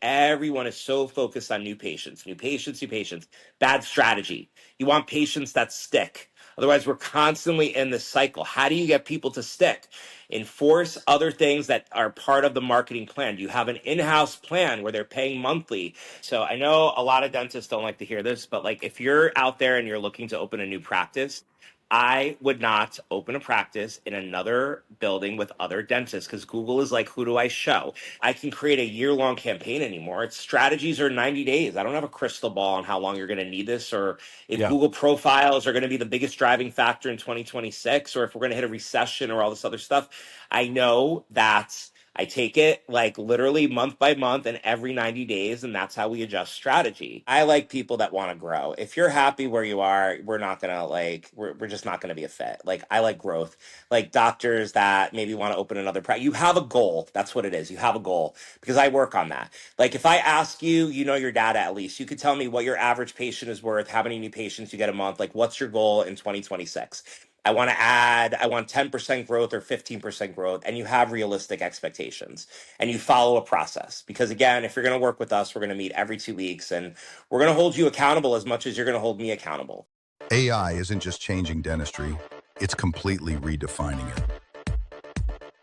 Everyone is so focused on new patients, new patients, new patients. Bad strategy. You want patients that stick. Otherwise, we're constantly in this cycle. How do you get people to stick? Enforce other things that are part of the marketing plan. Do you have an in-house plan where they're paying monthly? So I know a lot of dentists don't like to hear this, but like if you're out there and you're looking to open a new practice, I would not open a practice in another building with other dentists because Google is like, who do I show? I can create a year-long campaign anymore. Its strategies are 90 days. I don't have a crystal ball on how long you're going to need this, or if Yeah. Google profiles are going to be the biggest driving factor in 2026, or if we're going to hit a recession or all this other stuff. I know that I take it like literally month by month and every 90 days, and that's how we adjust strategy. I like people that want to grow. If you're happy where you are, we're not gonna like we're just not gonna be a fit. Like I like growth. Like doctors that maybe want to open another practice. You have a goal. That's what it is. You have a goal because I work on that. Like if I ask you, you know your data at least. You could tell me what your average patient is worth, how many new patients you get a month. Like what's your goal in 2026? I want 10% growth or 15% growth, and you have realistic expectations and you follow a process. Because again, if you're going to work with us, we're going to meet every 2 weeks and we're going to hold you accountable as much as you're going to hold me accountable. AI isn't just changing dentistry, it's completely redefining it.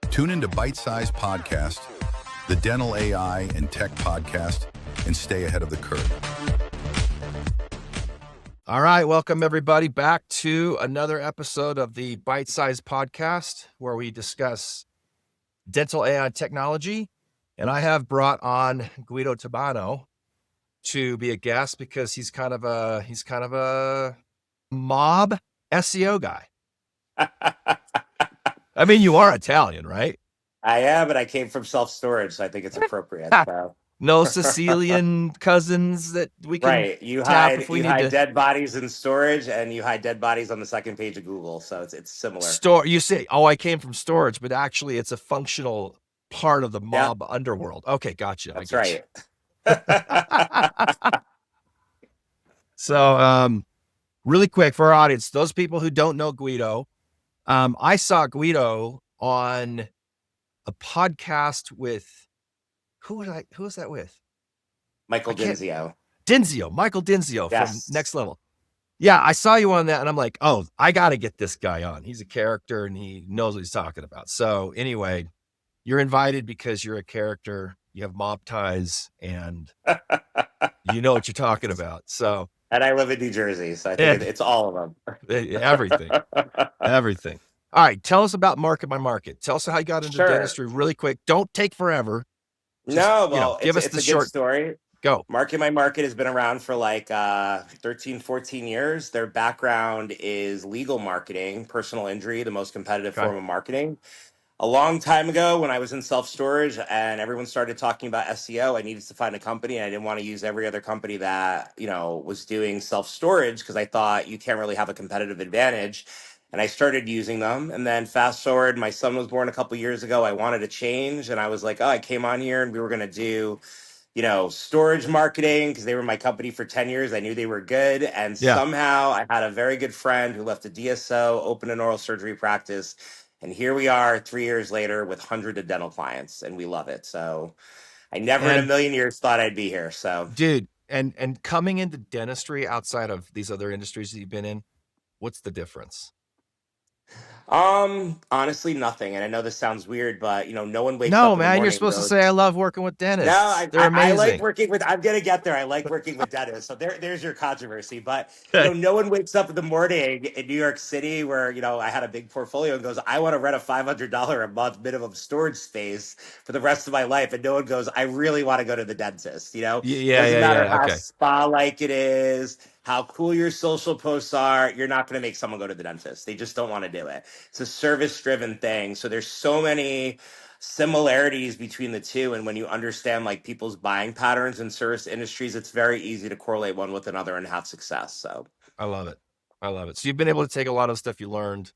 Tune into Byte Sized Podcast, the dental AI and tech podcast, and stay ahead of the curve. All right. Welcome everybody back to another episode of the Byte Sized Podcast, where we discuss dental AI technology. And I have brought on Guido Tebano to be a guest because he's kind of a mob SEO guy. I mean, you are Italian, right? I am, but I came from self-storage, so I think it's appropriate. So. No Sicilian cousins that we can Right. You tap hide if we you need hide to dead bodies in storage and you hide dead bodies on the second page of Google. So it's similar. store. You say, oh, I came from storage, but actually it's a functional part of the Yeah, mob underworld. Okay, gotcha. I that's get right. you. So, really quick for our audience, those people who don't know Guido, I saw Guido on a podcast with who was that with? I Michael can't Dinzio. Michael Dinzio from Yes. Next Level. Yeah, I saw you on that and I'm like, oh, I got to get this guy on. He's a character and he knows what he's talking about. So anyway, you're invited because you're a character, you have mob ties, and you know what you're talking about. So, And I live in New Jersey, so I think and it's all of everything, them. everything. All right, tell us about Market by Market. Tell us how you got into Sure. dentistry really quick. Don't take forever. Just, No, well, give us it's the a good short story. go. Market My Market has been around for like 13, 14 years. Their background is legal marketing, personal injury, the most competitive Okay. form of marketing. A long time ago when I was in self-storage and everyone started talking about SEO, I needed to find a company and I didn't want to use every other company that, was doing self-storage because I thought you can't really have a competitive advantage. And I started using them. And then fast forward, my son was born a couple years ago. I wanted to change and I was like, oh, I came on here and we were going to do storage marketing because they were my company for 10 years. I knew they were good. And Yeah. somehow I had a very good friend who left a DSO, opened an oral surgery practice. And here we are 3 years later with hundreds of dental clients and we love it. So I never in a And million years thought I'd be here. So, dude, and coming into dentistry outside of these other industries that you've been in, what's the difference? honestly, nothing. And I know this sounds weird, but no one wakes No, up in the man, you're morning and supposed to say I goes, love working with no, dentists. I, They're I I like amazing. working with. I'm gonna get there. I like working with dentists. So there's your controversy. But Okay. no one wakes up in the morning in New York City, where I had a big portfolio, and goes, I want to rent a $500 a month minimum storage space for the rest of my life, and no one goes, I really want to go to the dentist. Yeah, Doesn't yeah, matter yeah. how Okay. spa like it is, how cool your social posts are. You're not gonna make someone go to the dentist. They just don't want to do it. It's a service driven thing. So there's so many similarities between the two, and when you understand like people's buying patterns in service industries, it's very easy to correlate one with another and have success. So I love it. I love it. So you've been able to take a lot of stuff you learned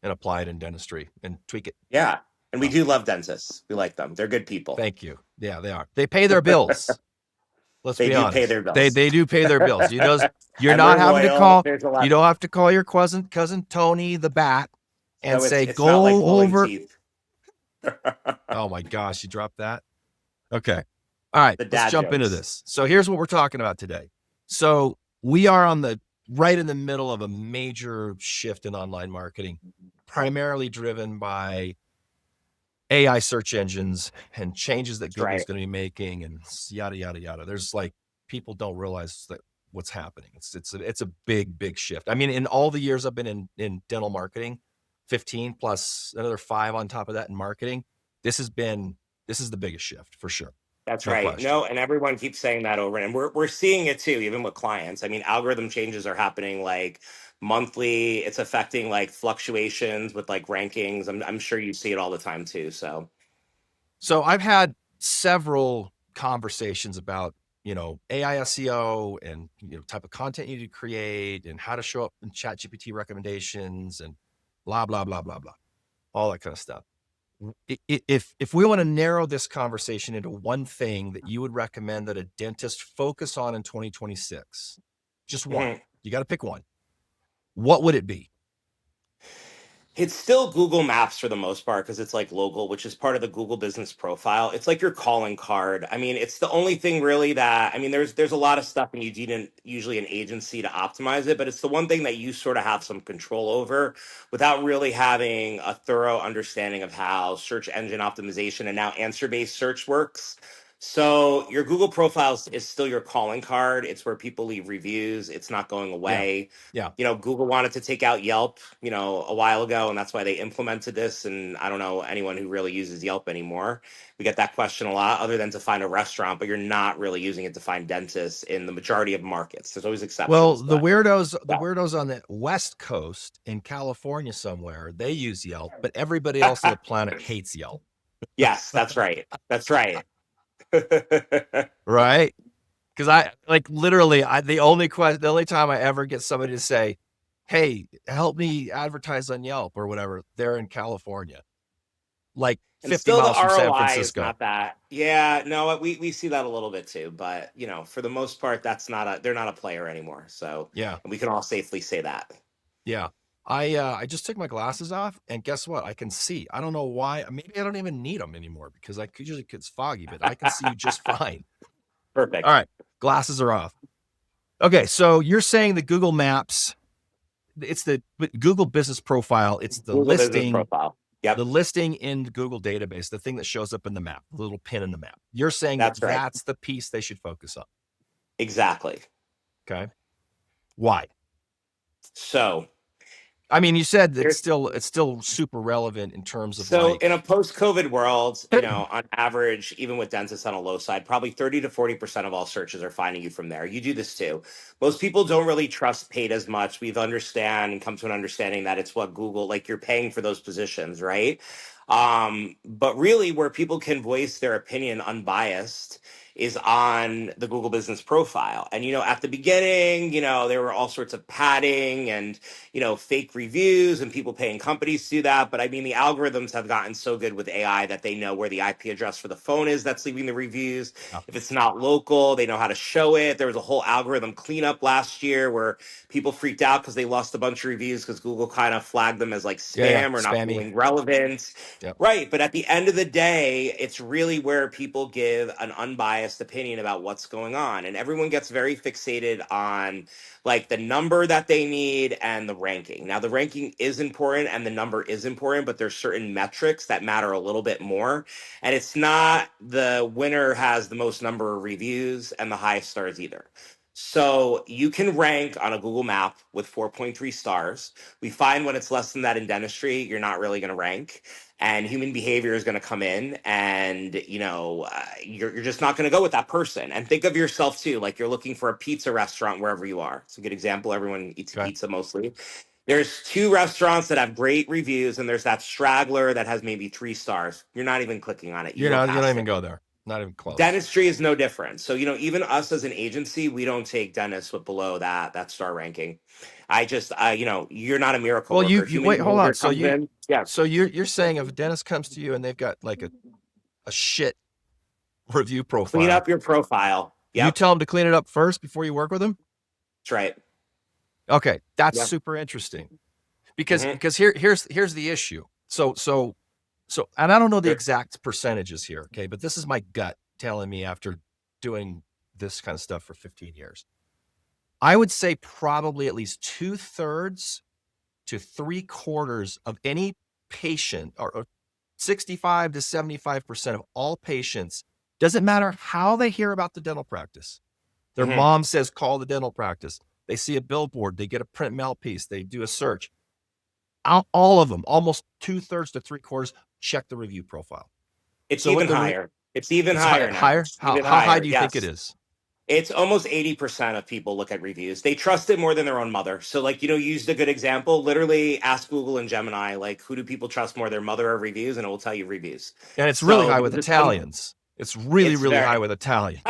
and apply it in dentistry and tweak it. yeah, and we Well, do love dentists. We like them. They're good people. thank you. Yeah, they are. They pay their bills. Let's They be do pay honest. their They bills. they do pay their bills. You're And not we're having to loyal. call. There's a You lot. don't have to call your cousin Tony the Bat and So it's say it's not like go pulling over. teeth. Oh my gosh, you dropped that. Okay. All right, The let's dad jump into jokes. this. So here's what we're talking about today. So we are right in the middle of a major shift in online marketing, primarily driven by AI search engines and changes that That's Google's right. going to be making and yada, yada, yada. There's like, people don't realize that what's happening. It's a big shift. I mean, in all the years I've been in dental marketing, 15 plus another 5 on top of that in marketing, this is the biggest shift for sure. That's No right. question. No, and everyone keeps saying that over, and we're seeing it too, even with clients. I mean, algorithm changes are happening like monthly. It's affecting like fluctuations with like rankings. I'm sure you see it all the time too. So I've had several conversations about, AI SEO and, type of content you need to create and how to show up in ChatGPT recommendations and blah, blah, blah, blah, blah, all that kind of stuff. If we want to narrow this conversation into one thing that you would recommend that a dentist focus on in 2026, just one, Mhm. you got to pick one. What would it be? It's still Google Maps for the most part because it's like local, which is part of the Google business profile. It's like your calling card. I mean, it's the only thing really that I mean, there's a lot of stuff and you need usually an agency to optimize it, but it's the one thing that you sort of have some control over without really having a thorough understanding of how search engine optimization and now answer-based search works. So your Google profiles is still your calling card. It's where people leave reviews. It's not going Yeah. away. Yeah. Google wanted to take out Yelp, a while ago, and that's why they implemented this. And I don't know anyone who really uses Yelp anymore. We get that question a lot, other than to find a restaurant, but you're not really using it to find dentists in the majority of markets. There's always Well, exceptions, the but yeah. weirdos on the West Coast in California somewhere, they use Yelp, but everybody else on the planet hates Yelp. Yes, that's right. That's right. Right? Because I like literally the only time I ever get somebody to say, "Hey, help me advertise on Yelp" or whatever, they're in California, like And 50 still the miles from San ROI is Francisco. not that. Yeah, no, we see that a little bit too, but for the most part, they're not a player anymore. So, Yeah, and we can all safely say that. yeah. I just took my glasses off and guess what? I can see. I don't know why. Maybe I don't even need them anymore because usually it's foggy, but I can see just fine. All Perfect. right, glasses are off. Okay, so you're saying the Google Maps, it's the Google business profile, it's Google business profile. the Yep, listing in the Google database, the thing that shows up in the map, the little pin in the map. You're saying that that's right. that's the piece they should focus on. Exactly. Okay. Why? So, I mean, you said here's it's still super relevant in terms of So in a like, post-COVID world, on average, even with dentists on a low side, probably 30 to 40% of all searches are finding you from there. You do this too. Most people don't really trust paid as much. We've understand and come to an understanding that it's what Google, like you're paying for those positions, right? But really where people can voice their opinion unbiased is on the Google business profile. And at the beginning, there were all sorts of padding and fake reviews and people paying companies to do that. But I mean, the algorithms have gotten so good with AI that they know where the IP address for the phone is that's leaving the reviews. oh, If it's not local, they know how to show it. There was a whole algorithm cleanup last year where people freaked out because they lost a bunch of reviews because Google kind of flagged them as like yeah, spam or not spammy. feeling relevant. Yep. Right. But at the end of the day, it's really where people give an unbiased opinion about what's going on. And everyone gets very fixated on like the number that they need and the ranking. Now, the ranking is important and the number is important, but there's certain metrics that matter a little bit more. And it's not the winner has the most number of reviews and the highest stars either. So you can rank on a Google map with 4.3 stars. We find when it's less than that in dentistry, you're not really going to rank and human behavior is going to come in and you're just not going to go with that person. And think of yourself too, like you're looking for a pizza restaurant wherever you are. It's a good example. Everyone eats Okay. pizza mostly. There's two restaurants that have great reviews and there's that straggler that has maybe 3 stars. You're not even clicking on it. You go You don't past even it. go there. Not even close. Dentistry is no different. So, even us as an agency, we don't take dentists with below that star ranking. I just you're not a miracle Well, worker. you Human wait, hold behavior on. comes in. Yeah. So you're saying if a dentist comes to you and they've got like a shit review Clean profile, up your profile. you Yep. tell them to clean it up first before you work with them? That's right. Okay, that's Yeah. super interesting because Hmm. here's the issue. So, and I don't know the Sure. exact percentages here, okay, but this is my gut telling me after doing this kind of stuff for 15 years. I would say probably at least 2/3 to 3/4 of any patient, or 65 to 75% of all patients, doesn't matter how they hear about the dental practice. Their Mhm. mom says, call the dental practice. They see a billboard, they get a print mail piece, they do a search. All of them, almost 2/3 to 3/4, check the review profile. It's So what even the higher. It's even it's higher now. higher. It's How even how high higher. do you think it Yes. is? It's almost 80% of people look at reviews. They trust it more than their own mother. So, like, you used a good example. Literally ask Google and Gemini, like, who do people trust more, their mother or reviews? And it will tell you reviews. And it's really So, high with there's a ton. Italians. It's really, It's really high very. with Italians.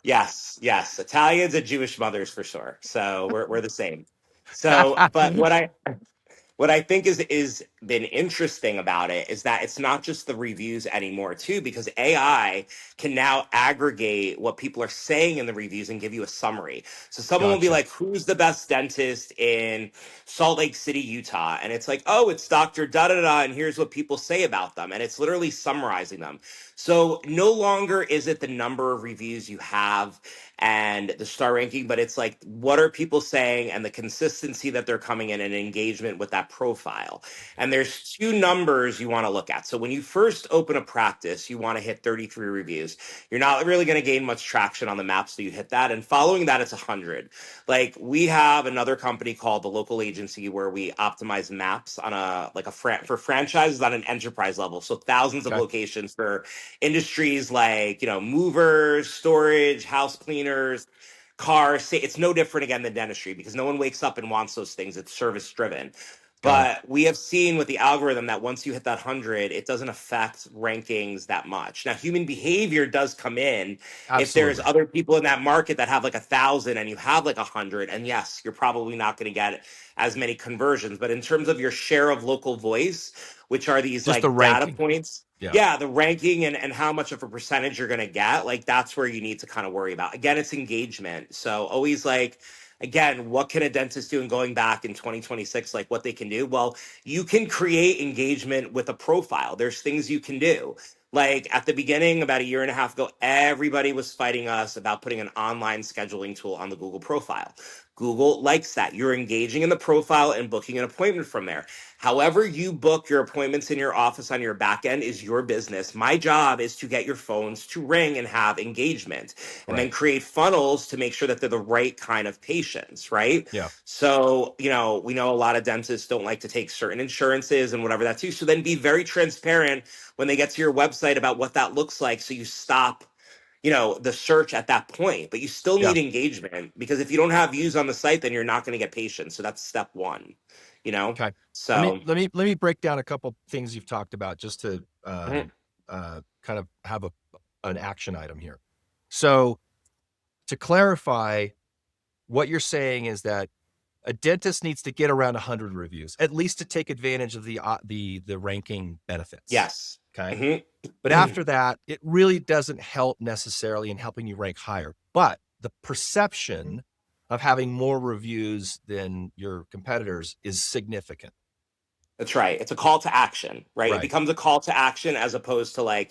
Yes, yes. Italians and Jewish mothers for sure. So, we're the same. So, but what I think is been interesting about it is that it's not just the reviews anymore too, because AI can now aggregate what people are saying in the reviews and give you a summary. So someone will be Gotcha. like, who's the best dentist in Salt Lake City, Utah? And it's like, oh, it's Dr. Da da da, and here's what people say about them. And it's literally summarizing them. So no longer is it the number of reviews you have and the star ranking, but it's like, what are people saying and the consistency that they're coming in and engagement with that profile. And there's two numbers you want to look at. So when you first open a practice, you want to hit 33 reviews. You're not really going to gain much traction on the map, so you hit that. And following that, it's 100. Like, we have another company called the Local Agency where we optimize maps on for franchises on an enterprise level. So thousands of Okay. locations for industries like, movers, storage, house cleaners, cars. It's no different again than dentistry because no one wakes up and wants those things. It's service driven. Got it. But we have seen with the algorithm that once you hit that 100, it doesn't affect rankings that much. Now, human behavior does come in. If there's Absolutely. other people in that market that have like 1,000 and you have like 100, and yes, you're probably not going to get as many conversions. But in terms of your share of local voice, which are these Just the like data ranking. points, Yeah. yeah, the ranking and how much of a percentage you're going to get, like that's where you need to kind of worry about. Again, it's engagement. So always like, again, what can a dentist do? And going back in 2026, like what they can do? Well, you can create engagement with a profile. There's things you can do. Like at the beginning, about a year and a half ago, everybody was fighting us about putting an online scheduling tool on the Google profile. Google likes that. You're engaging in the profile and booking an appointment from there. However, you book your appointments in your office on your back end is your business. My job is to get your phones to ring and have engagement and then Right. create funnels to make sure that they're the right kind of patients, right? Yeah. So, we know a lot of dentists don't like to take certain insurances and whatever that too. So then be very transparent when they get to your website about what that looks like. So you stop the search at that point, but you still Yeah. need engagement because if you don't have views on the site, then you're not going to get patients. So that's step one, you know? Okay. Let me So, let me let me break down a couple things you've talked about just to mhm. kind of have an action item here. So to clarify, what you're saying is that a dentist needs to get around 100 reviews, at least to take advantage of the ranking benefits. Yes. Okay. But Mhm. after that, it really doesn't help necessarily in helping you rank higher. But the perception of having more reviews than your competitors is significant. That's right. It's a call to action, right? It Right. becomes a call to action as opposed to like,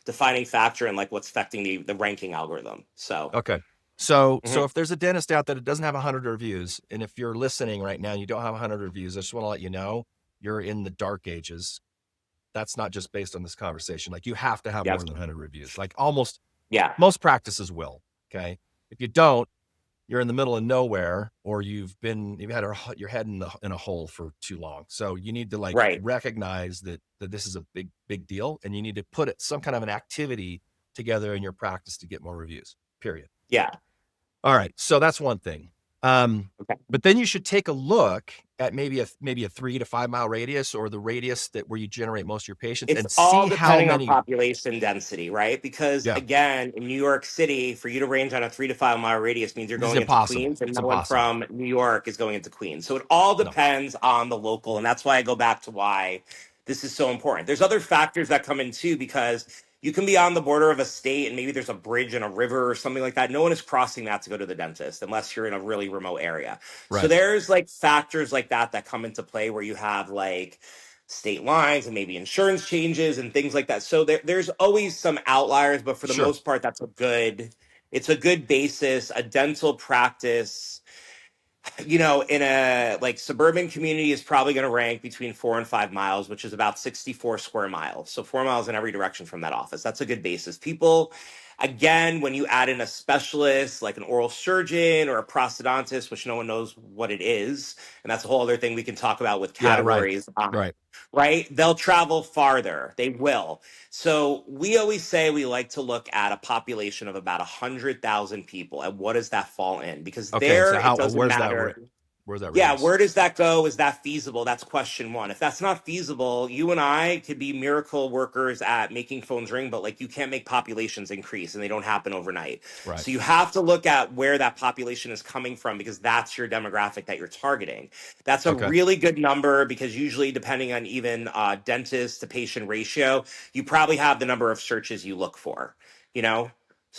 defining factor and like what's affecting the ranking algorithm. So, Okay. So mhm. if there's a dentist out there that doesn't have 100 reviews, and if you're listening right now and you don't have 100 reviews, I just want to let you know you're in the dark ages. That's not just based on this conversation. Like, you have to have more Yes. than 100 reviews. Like, almost Yeah. most practices will. Okay. If you don't, you're in the middle of nowhere, or you've had your head in a hole for too long. So you need to like Right. recognize that this is a big deal, and you need to put some kind of an activity together in your practice to get more reviews. Period. Yeah. All right. So that's one thing. Okay. But then you should take a look at maybe a 3 to 5 mile radius, or the radius where you generate most of your patients, It's and all see how depending on many. population density, right? Because Yeah, again, in New York City, for you to range on a 3 to 5 mile radius means you're this is going into impossible. Queens, and It's no one impossible. from New York is going into Queens. So it all No. depends on the local, and that's why I go back to why this is so important. There's other factors that come in too, because you can be on the border of a state and maybe there's a bridge and a river or something like that. No one is crossing that to go to the dentist unless you're in a really remote area. So Right. there's like factors like that that come into play where you have like state lines and maybe insurance changes and things like that. So there's always some outliers, but for the Sure. most part, it's a good basis. A dental practice, in a like suburban community is probably going to rank between 4 and 5 miles, which is about 64 square miles. So 4 miles in every direction from that office. That's a good basis. People, again, when you add in a specialist like an oral surgeon or a prosthodontist, which no one knows what it is, and that's a whole other thing we can talk about with Yeah. Right. categories, Right. right? They'll travel farther. They will. So we always say we like to look at a population of about 100,000 people, and what does that fall in? Because Okay. And there, so it how, doesn't matter. where's that Yeah, radius? where does that go? Is that feasible? That's question one. If that's not feasible, you and I could be miracle workers at making phones ring, but like you can't make populations increase and they don't happen overnight. Right. So you have to look at where that population is coming from because that's your demographic that you're targeting. That's a Okay. really good number because usually, depending on even dentist to patient ratio, you probably have the number of searches you look for, you know?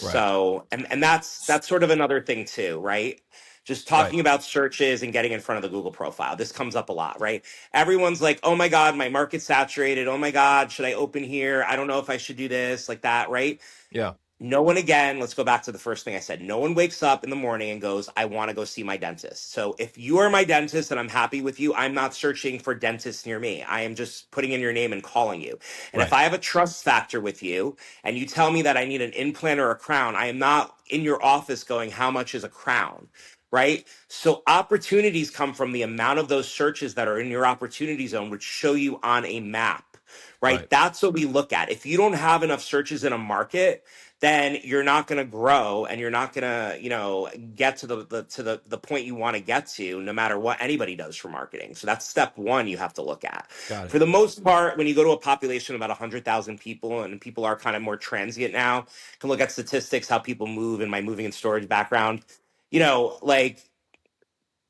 Right. So, and that's sort of another thing too, right? Just Right. talking about searches and getting in front of the Google profile. This comes up a lot, right? Everyone's like, oh my God, my market's saturated. Oh my God, should I open here? I don't know if I should do this, like that, right? Yeah. No one, again, let's go back to the first thing I said. No one wakes up in the morning and goes, I want to go see my dentist. So if you are my dentist and I'm happy with you, I'm not searching for dentists near me. I am just putting in your name and calling you. And if Right. I have a trust factor with you and you tell me that I need an implant or a crown, I am not in your office going, how much is a crown? Right? So opportunities come from the amount of those searches that are in your opportunity zone, which show you on a map, right? Right. That's what we look at. If you don't have enough searches in a market, then you're not going to grow and you're not going to, get to the point you want to get to, no matter what anybody does for marketing. So that's step one you have to look at. Got it. For the most part, when you go to a population of about 100,000 people, and people are kind of more transient now, you can look at statistics, how people move in my moving and storage background, like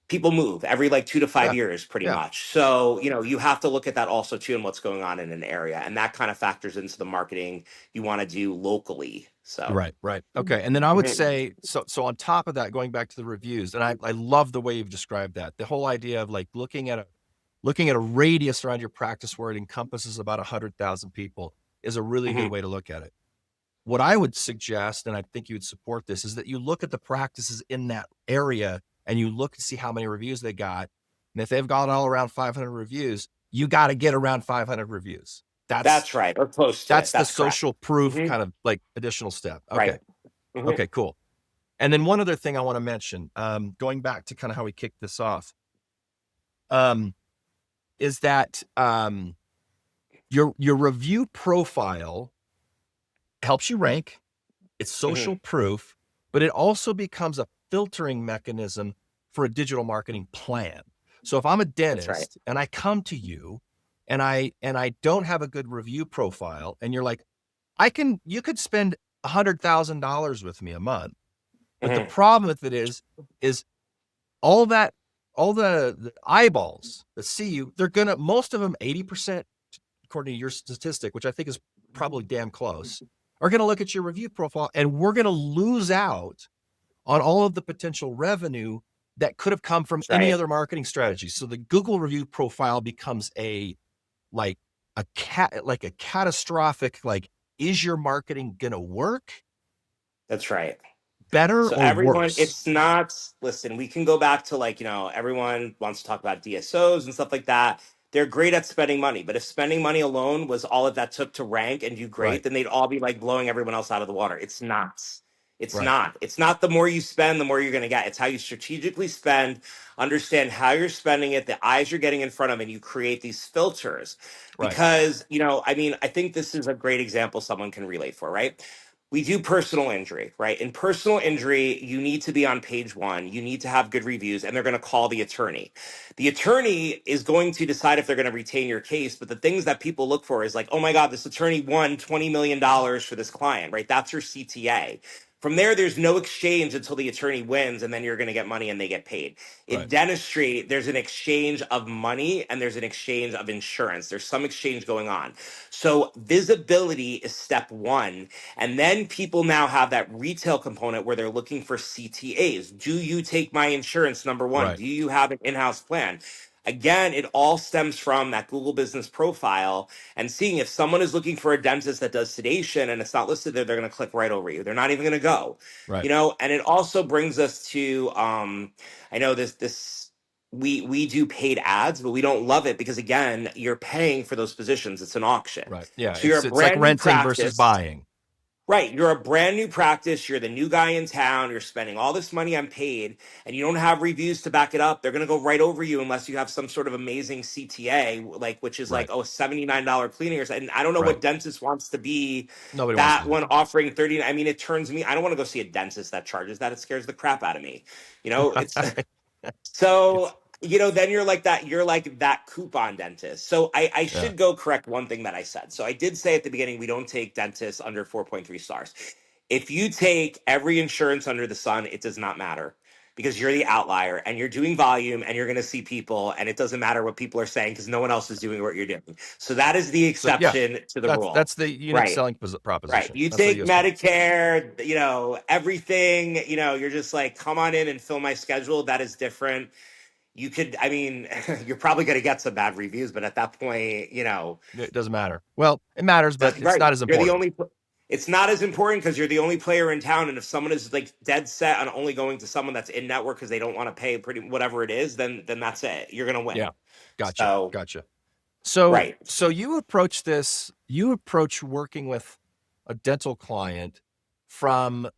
people move every like 2 to 5 Yeah. years pretty Yeah. much. So you have to look at that also too, and what's going on in an area, and that kind of factors into the marketing you want to do locally. So Right. Right. Okay. And then I would Mhm. say, so on top of that, going back to the reviews, and I love the way you've described that. The whole idea of like looking at a radius around your practice where it encompasses about 100,000 people is a really good Mhm. way to look at it. What I would suggest, and I think you would support this, is that you look at the practices in that area and you look to see how many reviews they got. And if they've got all around 500 reviews, you got to get around 500 reviews. That's right, or close to it. That's the That's correct. social proof Hmm. kind of like additional step. Okay. Right. Hmm. Okay, cool. And then one other thing I want to mention, going back to kind of how we kicked this off, is that your review profile helps you rank. It's Hmm. social proof, but it also becomes a filtering mechanism for a digital marketing plan. So if I'm a That's right. dentist and I come to you and I don't have a good review profile, and you're like, you could spend $100,000 with me a month. But the Hmm. problem with it is all that, all the eyeballs that see you, most of them, 80%, according to your statistic, which I think is probably damn close, are going to look at your review profile, and we're going to lose out on all of the potential revenue that could have come from That's any right. other marketing strategy. So the Google review profile becomes like a catastrophic, like, is your marketing going to work That's right. better So or everyone, worse? it's not, listen, we can go back to like, everyone wants to talk about DSOs and stuff like that. They're great at spending money, but if spending money alone was all of that took to rank and do Right. great, then they'd all be like blowing everyone else out of the water. It's not. It's Right. not. It's not the more you spend, the more you're going to get. It's how you strategically spend, understand how you're spending it, the eyes you're getting in front of, and you create these filters. Right. Because, I think this is a great example someone can relate for, right? We do personal injury, right? In personal injury, you need to be on page one. You need to have good reviews, and they're going to call the attorney. The attorney is going to decide if they're going to retain your case. But the things that people look for is like, oh my God, this attorney won $20 million for this client, right? That's your CTA. From there, there's no exchange until the attorney wins, and then you're going to get money and they get paid. In Right. dentistry, there's an exchange of money and there's an exchange of insurance. There's some exchange going on. So visibility is step one. And then people now have that retail component where they're looking for CTAs. Do you take my insurance? Number one. Right. Do you have an in house plan? again, it all stems from that Google business profile and seeing if someone is looking for a dentist that does sedation and it's not listed there, they're going to click right over you. They're not even going to go, Right. and it also brings us to, I know this, we do paid ads, but we don't love it because again, you're paying for those positions. It's an auction. Right. Yeah. So you're a It's like brand new renting versus practice. buying. Right. You're a brand new practice. You're the new guy in town. You're spending all this money on paid and you don't have reviews to back it up. They're going to go right over you unless you have some sort of amazing CTA, like, which is like, Right. oh, $79 cleaning or something. And I don't know Right. what dentist wants to be Nobody wants to that do one offering 30. I mean, it turns me, I don't want to go see a dentist that charges that. It scares the crap out of me. It's, that. so, It's then you're like that coupon dentist. So I yeah. should go correct one thing that I said. So I did say at the beginning, we don't take dentists under 4.3 stars. If you take every insurance under the sun, it does not matter because you're the outlier and you're doing volume and you're going to see people and it doesn't matter what people are saying because no one else is doing what you're doing. So that is the So yeah, exception to the rule. that's the unique Right. selling Right. proposition. You That's the take USP. Medicare, everything, you're just like, come on in and fill my schedule. That is different. You could, I mean, you're probably going to get some bad reviews, but at that point, It doesn't matter. Well, it matters, but it's right. not as You're the important. only, it's not as important because you're the only player in town. And if someone is like dead set on only going to someone that's in network because they don't want to pay pretty whatever it is, then that's it. You're going to win. Yeah. Gotcha. So, Gotcha. So right. you approach working with a dental client from,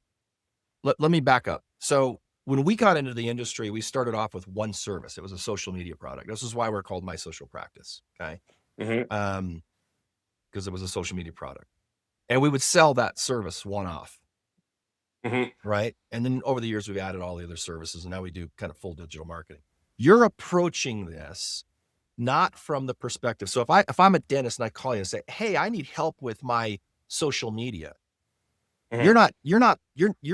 let me back up. So when we got into the industry, we started off with one service. It was a social media product. This is why we're called My Social Practice. Okay. Mm-hmm. Because it was a social media product. And we would sell that service one-off. Mm-hmm. Right. And then over the years, we've added all the other services, and now we do kind of full digital marketing. You're approaching this not from the perspective. So if I'm a dentist and I call you and say, hey, I need help with my social media, Mm-hmm. you're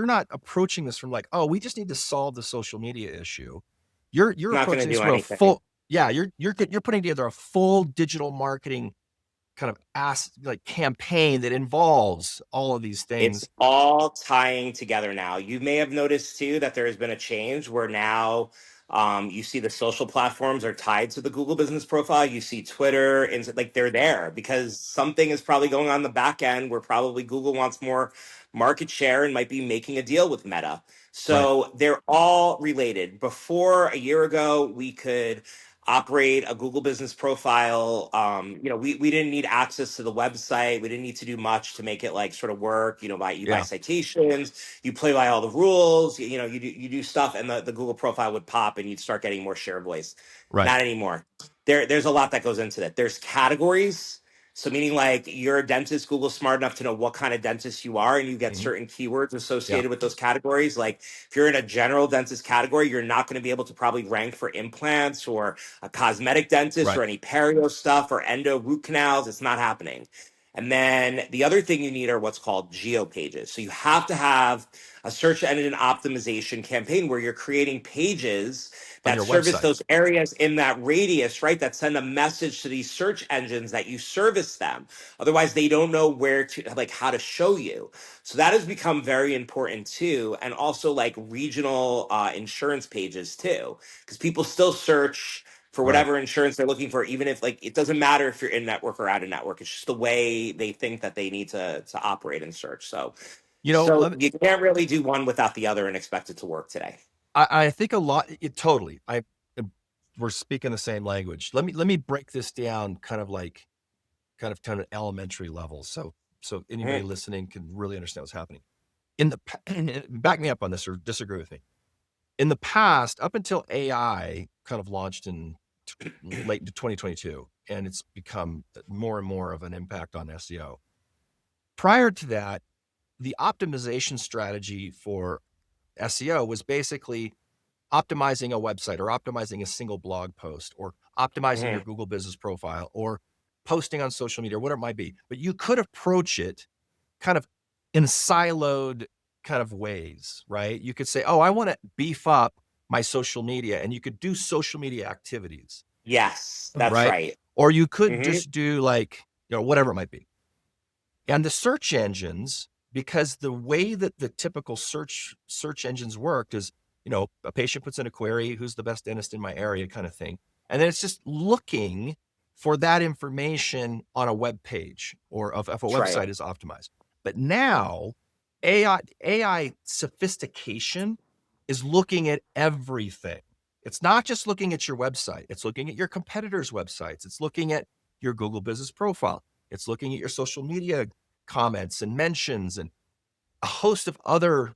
not approaching this from like, oh, we just need to solve the social media issue. You're Not going to approaching this do from a anything. full, yeah, you're putting together a full digital marketing kind of campaign that involves all of these It's things. all tying together now. You may have noticed too that there has been a change where now you see the social platforms are tied to the Google business profile. You see Twitter and like they're there because something is probably going on the back end where probably Google wants more market share and might be making a deal with Meta. Right. So they're all related. Before a year ago, we could operate a Google business profile. We didn't need access to the website. We didn't need to do much to make it like sort of work. You buy Yeah. citations, you play by all the rules, you do stuff and the Google profile would pop and you'd start getting more share voice. Right. Not anymore. There's a lot that goes into that. There's categories. So meaning like you're a dentist, Google's smart enough to know what kind of dentist you are, and you get Mm-hmm. certain keywords Yeah. associated with those categories. Like if you're in a general dentist category, you're not going to be able to probably rank for implants or a cosmetic dentist Right. or any perio stuff or endo root canals. It's not happening. And then the other thing you need are what's called geo pages. So you have to have a search engine optimization campaign where you're creating pages On that your service website. those areas in that radius, right? That send a message to these search engines that you service them. Otherwise, they don't know where to, like, how to show you. So that has become very important too. And also like regional insurance pages too, because people still search for Right. whatever insurance they're looking for, even if like it doesn't matter if you're in network or out of network. It's just the way they think that they need to operate and search. So Let me, you can't really do one without the other and expect it to work today. I think a lot, totally. We're speaking the same language. Let me break this down kind of elementary level. So anybody Mhm. listening can really understand what's happening. And back me up on this or disagree with me. In the past, up until AI kind of launched in late 2022, and it's become more and more of an impact on SEO. Prior to that, the optimization strategy for SEO was basically optimizing a website or optimizing a single blog post or optimizing your Mhm. Google business profile or posting on social media or whatever it might be. But you could approach it kind of in siloed kind of ways, right? You could say, oh, I want to beef up my social media, and you could do social media activities, Yes, that's right? right. Or you could Hmm. just do whatever it might be. And the search engines, because the way that the typical search engines worked is, a patient puts in a query, who's the best dentist in my area kind of thing. And then it's just looking for that information on a web page or if a That's right. website is optimized. But now AI sophistication is looking at everything. It's not just looking at your website. It's looking at your competitors' websites. It's looking at your Google business profile. It's looking at your social media comments and mentions and a host of other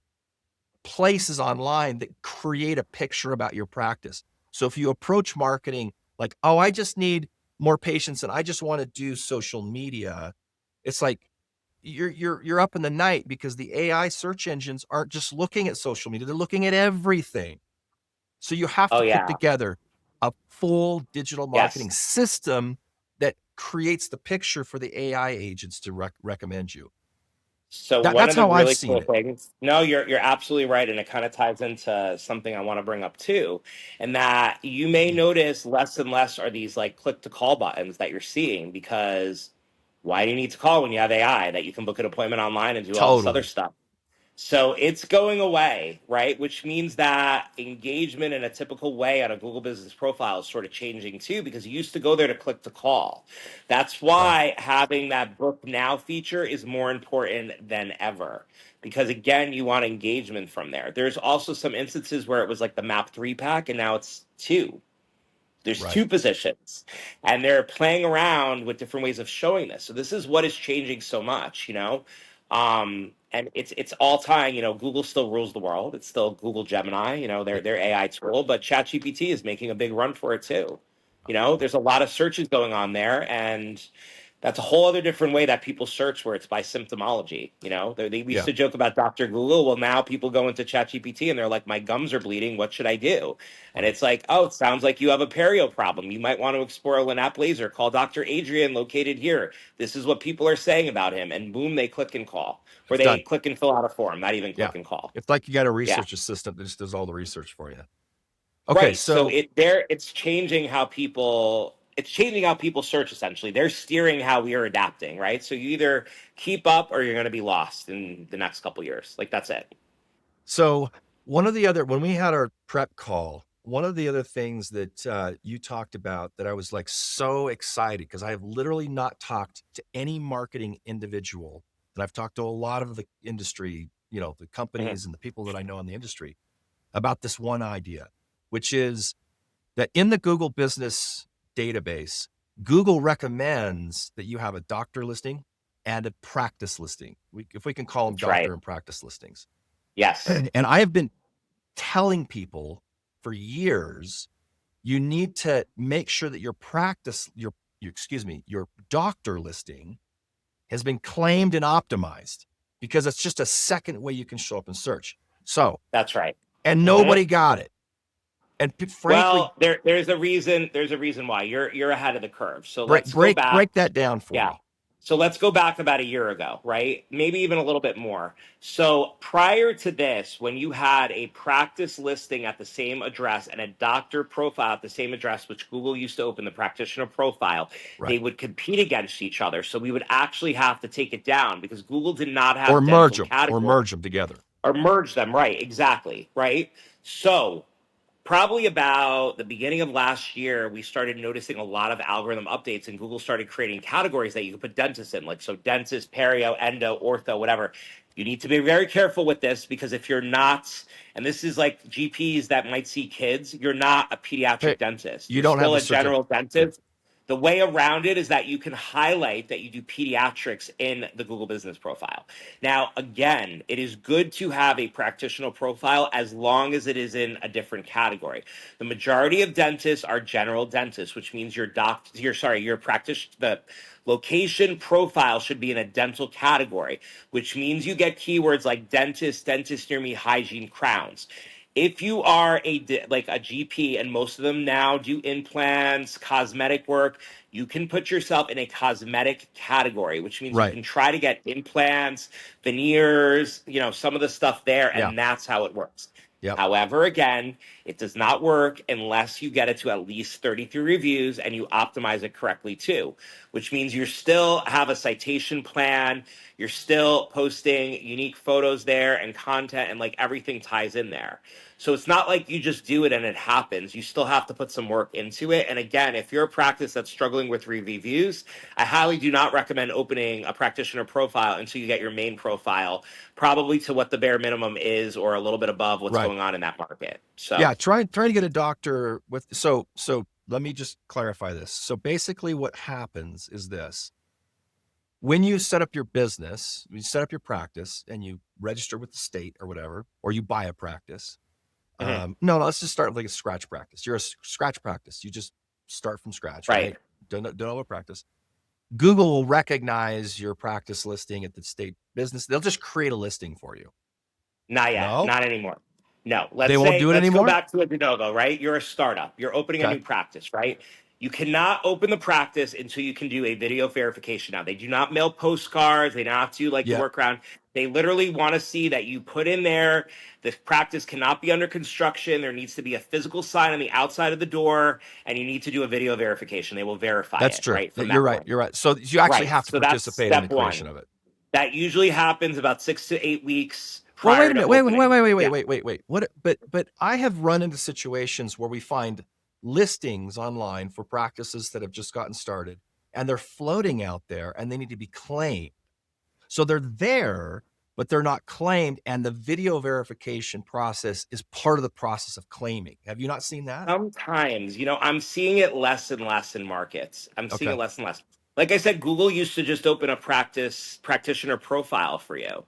places online that create a picture about your practice. So if you approach marketing like, oh, I just need more patients and I just want to do social media, it's like you're up in the night because the AI search engines aren't just looking at social media, they're looking at everything. So you have Oh to put yeah. together a full digital marketing Yes. system that creates the picture for the AI agents to recommend you. So one That's of the how I've really seen cool it. things, no, you're absolutely right, and it kind of ties into something I want to bring up too, and that you may notice less and less are these like click to call buttons that you're seeing because why do you need to call when you have AI that you can book an appointment online and do all this other Totally. stuff? So it's going away, right? Which means that engagement in a typical way on a Google Business Profile is sort of changing too, because you used to go there to click to call. That's Right. why having that book now feature is more important than ever. Because again, you want engagement from there. There's also some instances where it was like the map 3 pack and now it's two. There's Right. two positions, and they're playing around with different ways of showing this. So this is what is changing so much, and it's all tying. Google still rules the world. It's still Google Gemini, their AI tool, but ChatGPT is making a big run for it too. There's a lot of searches going on there, and that's a whole other different way that people search where it's by symptomology. We used Yeah. to joke about Dr. Google. Well, now people go into ChatGPT and they're like, my gums are bleeding. What should I do? And Right. it's like, oh, it sounds like you have a perio problem. You might want to explore a Lanac laser. Call Dr. Adrian located here. This is what people are saying about him. And boom, they click and call. Or It's they done. click and fill out a form, not even Yeah. click and call. It's like you got a Yeah. research assistant that just does all the research for you. Okay. Right. So So, it's changing how people search essentially. They're steering how we are adapting, right? So you either keep up or you're going to be lost in the next couple years. Like that's it. so when we had our prep call, one of the other things that you talked about that I was like so excited because I have literally not talked to any marketing individual, and I've talked to a lot of the industry, the Mhm. companies and the people that I know in the industry about this one idea, which is that in the Google business database, Google recommends that you have a doctor listing and a practice listing. If we can call them That's right. doctor and practice listings. Yes. And I have been telling people for years, you need to make sure that your doctor listing has been claimed and optimized because it's just a second way you can show up in search. So, That's right. and Mhm. nobody got it. And frankly, Well, there's a reason. There's a reason why you're ahead of the curve. So let's go back. break that down for Yeah. me. So let's go back about a year ago, right? Maybe even a little bit more. So prior to this, when you had a practice listing at the same address and a doctor profile at the same address, which Google used to open the practitioner profile, Right. they would compete against each other. So we would actually have to take it down because Google did not have dental category Merge them together. or merge them. Right. Exactly. Right. So probably about the beginning of last year, we started noticing a lot of algorithm updates, and Google started creating categories that you could put dentists in, like so dentist, perio, endo, ortho, whatever. You need to be very careful with this because if you're not, and this is like GPs that might see kids, you're not a pediatric dentist. You You're don't have still the a certificate. general dentist. The way around it is that you can highlight that you do pediatrics in the Google business profile. Now, again, it is good to have a practitioner profile as long as it is in a different category. The majority of dentists are general dentists, which means your practice, the location profile should be in a dental category, which means you get keywords like dentist, dentist near me, hygiene, crowns. If you are like a GP, and most of them now do implants, cosmetic work, you can put yourself in a cosmetic category, which means you Right. can try to get implants, veneers, some of the stuff there, Yeah. and that's how it works. Yep. However, again, it does not work unless you get it to at least 33 reviews and you optimize it correctly too, which means you still have a citation plan, you're still posting unique photos there and content, and like everything ties in there. So it's not like you just do it and it happens. You still have to put some work into it. And again, if you're a practice that's struggling with reviews, I highly do not recommend opening a practitioner profile until you get your main profile, probably to what the bare minimum is or a little bit above what's Right. going on in that market. So Yeah. Try to get a doctor with, so let me just clarify this. So basically what happens is this: when you set up your business, you set up your practice and you register with the state or whatever, or you buy a practice. mhm, No, let's just start with like a scratch practice. You're a scratch practice. You just start from scratch, right. right? Don't know a practice. Google will recognize your practice listing at the state business. They'll just create a listing for you. Not yet. No, Not anymore. No. they won't do it Let's go anymore. back to a de novo, right? You're a startup. You're opening a Okay. new practice, right? You cannot open the practice until you can do a video verification. Now, they do not mail postcards. They not do like the Yeah, workaround. They literally want to see that you put in there the practice cannot be under construction. There needs to be a physical sign on the outside of the door, and you need to do a video verification. They will verify that's it, true. right? From You're that right. point. You're right. So you actually Right. have to So that's participate in the step creation one. of it. That usually happens about 6 to 8 weeks Well, wait prior a to minute. opening. Yeah. Wait. What? But I have run into situations where we find listings online for practices that have just gotten started, and they're floating out there, and they need to be claimed. So they're there, but they're not claimed, and the video verification process is part of the process of claiming. Have you not seen that? Sometimes, I'm seeing it less and less in markets. I'm seeing it Okay. less and less. Like I said, Google used to just open a practitioner profile for you,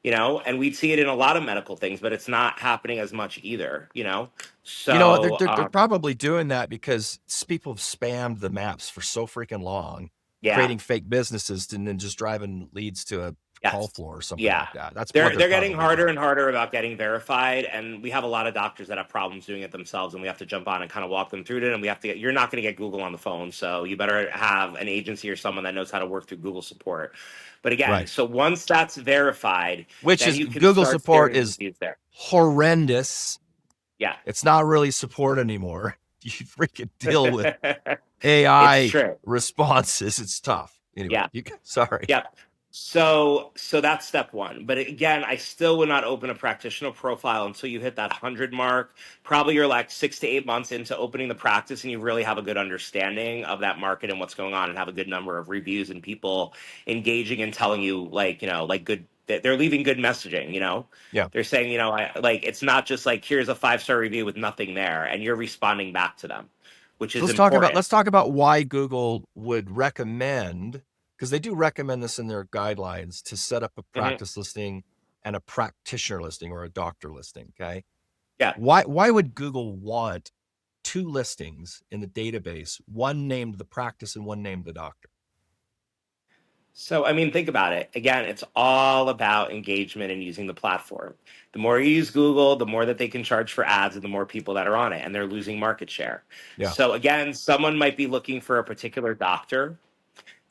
and we'd see it in a lot of medical things, but it's not happening as much either. You know what? So, They're probably doing that because people have spammed the maps for so freaking long, yeah. creating fake businesses and then just driving leads to a call Yes. floor or something Yeah. like that. That's what they're They're getting probably harder doing. and harder about getting verified, and we have a lot of doctors that have problems doing it themselves, and we have to jump on and kind of walk them through it. And we have to you're not going to get Google on the phone, so you better have an agency or someone that knows how to work through Google support. But again, Right. so once that's verified, Which then is you can Google start support sharing is reviews there. horrendous. Yeah. It's not really support anymore. You freaking deal with It's AI true. responses. It's tough. Anyway, Yeah. sorry. Yep. So that's step one. But again, I still would not open a practitioner profile until you hit that 100 mark. Probably you're like 6 to 8 months into opening the practice and you really have a good understanding of that market and what's going on and have a good number of reviews and people engaging and telling you like good they're leaving good messaging. Yeah. They're saying, it's not just like here's a 5-star review with nothing there and you're responding back to them, which So is let's important. talk about why Google would recommend, because they do recommend this in their guidelines, to set up a Mhm. practice listing and a practitioner listing or a doctor listing. Okay. Yeah. Why would Google want two listings in the database, one named the practice and one named the doctor? So, I mean, think about it. Again, it's all about engagement and using the platform. The more you use Google, the more that they can charge for ads and the more people that are on it, and they're losing market share. Yeah. So, again, someone might be looking for a particular doctor,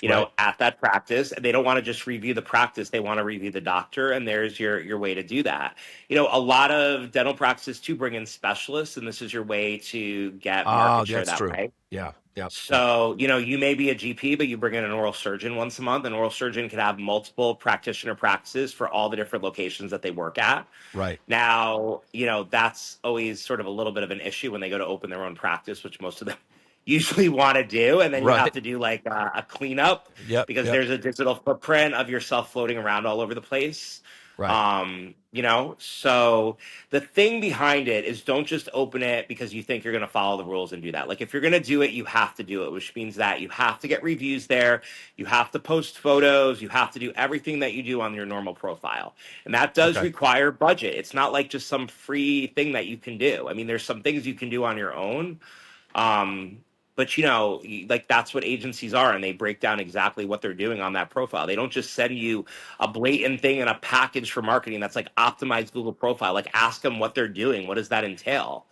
Right. at that practice, and they don't want to just review the practice, they want to review the doctor, and there's your way to do that. A lot of dental practices too bring in specialists, and this is your way to get Ah, market share that's that true. way. Yeah. Yep. Yep. So, you may be a GP, but you bring in an oral surgeon once a month. An oral surgeon can have multiple practitioner practices for all the different locations that they work at. Right. Now, that's always sort of a little bit of an issue when they go to open their own practice, which most of them usually want to do. And then you have Right. to do like a cleanup Yep. because Yep. there's a digital footprint of yourself floating around all over the place. Right. So the thing behind it is don't just open it because you think you're going to follow the rules and do that. Like if you're going to do it, you have to do it, which means that you have to get reviews there. You have to post photos. You have to do everything that you do on your normal profile. And that does Okay. require budget. It's not like just some free thing that you can do. I mean, there's some things you can do on your own. Um, but like that's what agencies are, and they break down exactly what they're doing on that profile. They don't just send you a blatant thing and a package for marketing that's like optimized Google profile. Like ask them what they're doing. What does that entail?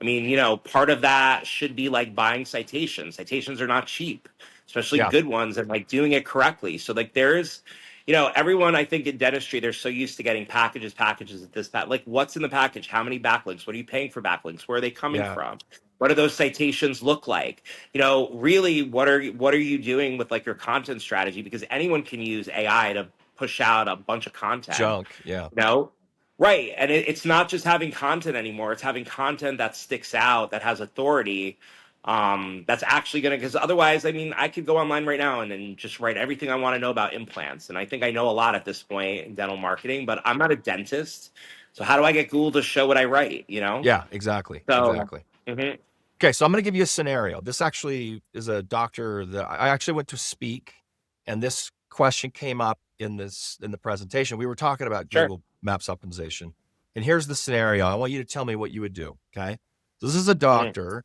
I mean, part of that should be like buying citations. Citations are not cheap, especially Yeah. good ones, and like doing it correctly. So like there's everyone, I think in dentistry, they're so used to getting packages at this, like what's in the package? How many backlinks? What are you paying for backlinks? Where are they coming Yeah. from? What do those citations look like? Really, what are you doing with like your content strategy? Because anyone can use AI to push out a bunch of content, Junk. Yeah. you know? Right. And it's not just having content anymore. It's having content that sticks out, that has authority, that's actually going to, because otherwise, I mean, I could go online right now and then just write everything I want to know about implants. And I think I know a lot at this point in dental marketing, but I'm not a dentist. So how do I get Google to show what I write, Yeah, exactly. So, Exactly. mhm, Okay, so I'm going to give you a scenario. This actually is a doctor that I actually went to speak, and this question came up in the presentation. We were talking about sure. Google Maps optimization, and here's the scenario. I want you to tell me what you would do. Okay, so this is a Mhm, doctor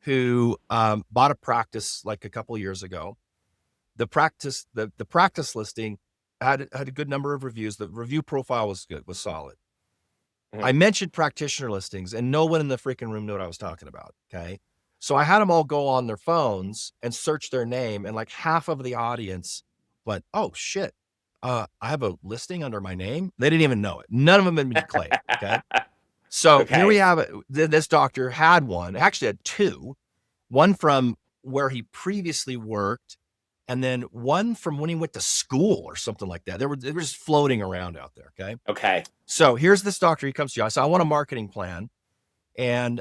who bought a practice like a couple of years ago. The practice listing had a good number of reviews. The review profile was good, was solid. mhm. I mentioned practitioner listings and no one in the freaking room knew what I was talking about. Okay. So I had them all go on their phones and search their name. And like half of the audience went, oh shit. I have a listing under my name. They didn't even know it. None of them had been claimed. Okay. So here we Okay. have it. This doctor had one, actually had two, one from where he previously worked, and then one from when he went to school or something like that. They were just floating around out there. Okay. Okay. So here's this doctor. He comes to you. I said, I want a marketing plan. And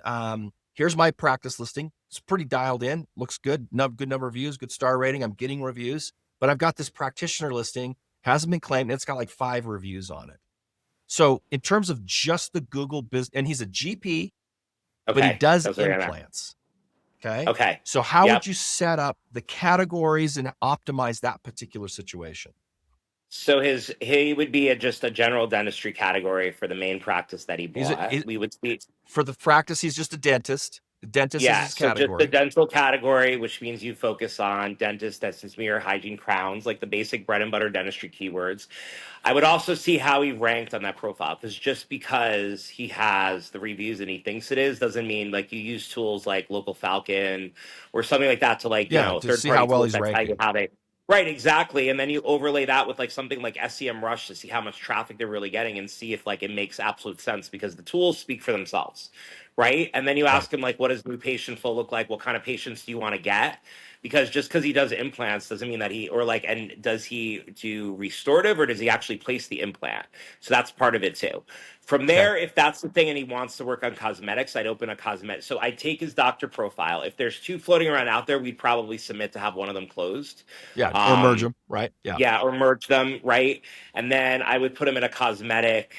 here's my practice listing. It's pretty dialed in. Looks good. Good number of views, good star rating. I'm getting reviews. But I've got this practitioner listing. Hasn't been claimed. And it's got like 5 reviews on it. So in terms of just the Google business, and he's a GP, but he Okay. does Those are gonna. implants. Okay. Okay. So how Yep. would you set up the categories and optimize that particular situation? So he would be just a general dentistry category for the main practice that he bought. He's We would see. for the practice, he's just a dentist. The dentist is Yeah, his so just the category. dental category, which means you focus on dentist, dentist mirror, hygiene, crowns, like the basic bread and butter dentistry keywords. I would also see how he ranked on that profile, because just because he has the reviews and he thinks it is doesn't mean, like, you use tools like Local Falcon or something like that to, like, Yeah, to third see how party well tools he's that tell you ranking. how they. Right, exactly. And then you overlay that with like something like SEM Rush to see how much traffic they're really getting and see if like it makes absolute sense, because the tools speak for themselves. Right. And then you Right. ask him, like, what does new patient flow look like? What kind of patients do you want to get? Because just because he does implants doesn't mean that and does he do restorative or does he actually place the implant? So that's part of it too. From Okay. there, if that's the thing and he wants to work on cosmetics, I'd open a cosmetic. So I'd take his doctor profile. If there's 2 floating around out there, we'd probably submit to have one of them closed. Yeah. Or merge Um, them. Right. Yeah. yeah, or merge them, right? And then I would put him in a cosmetic,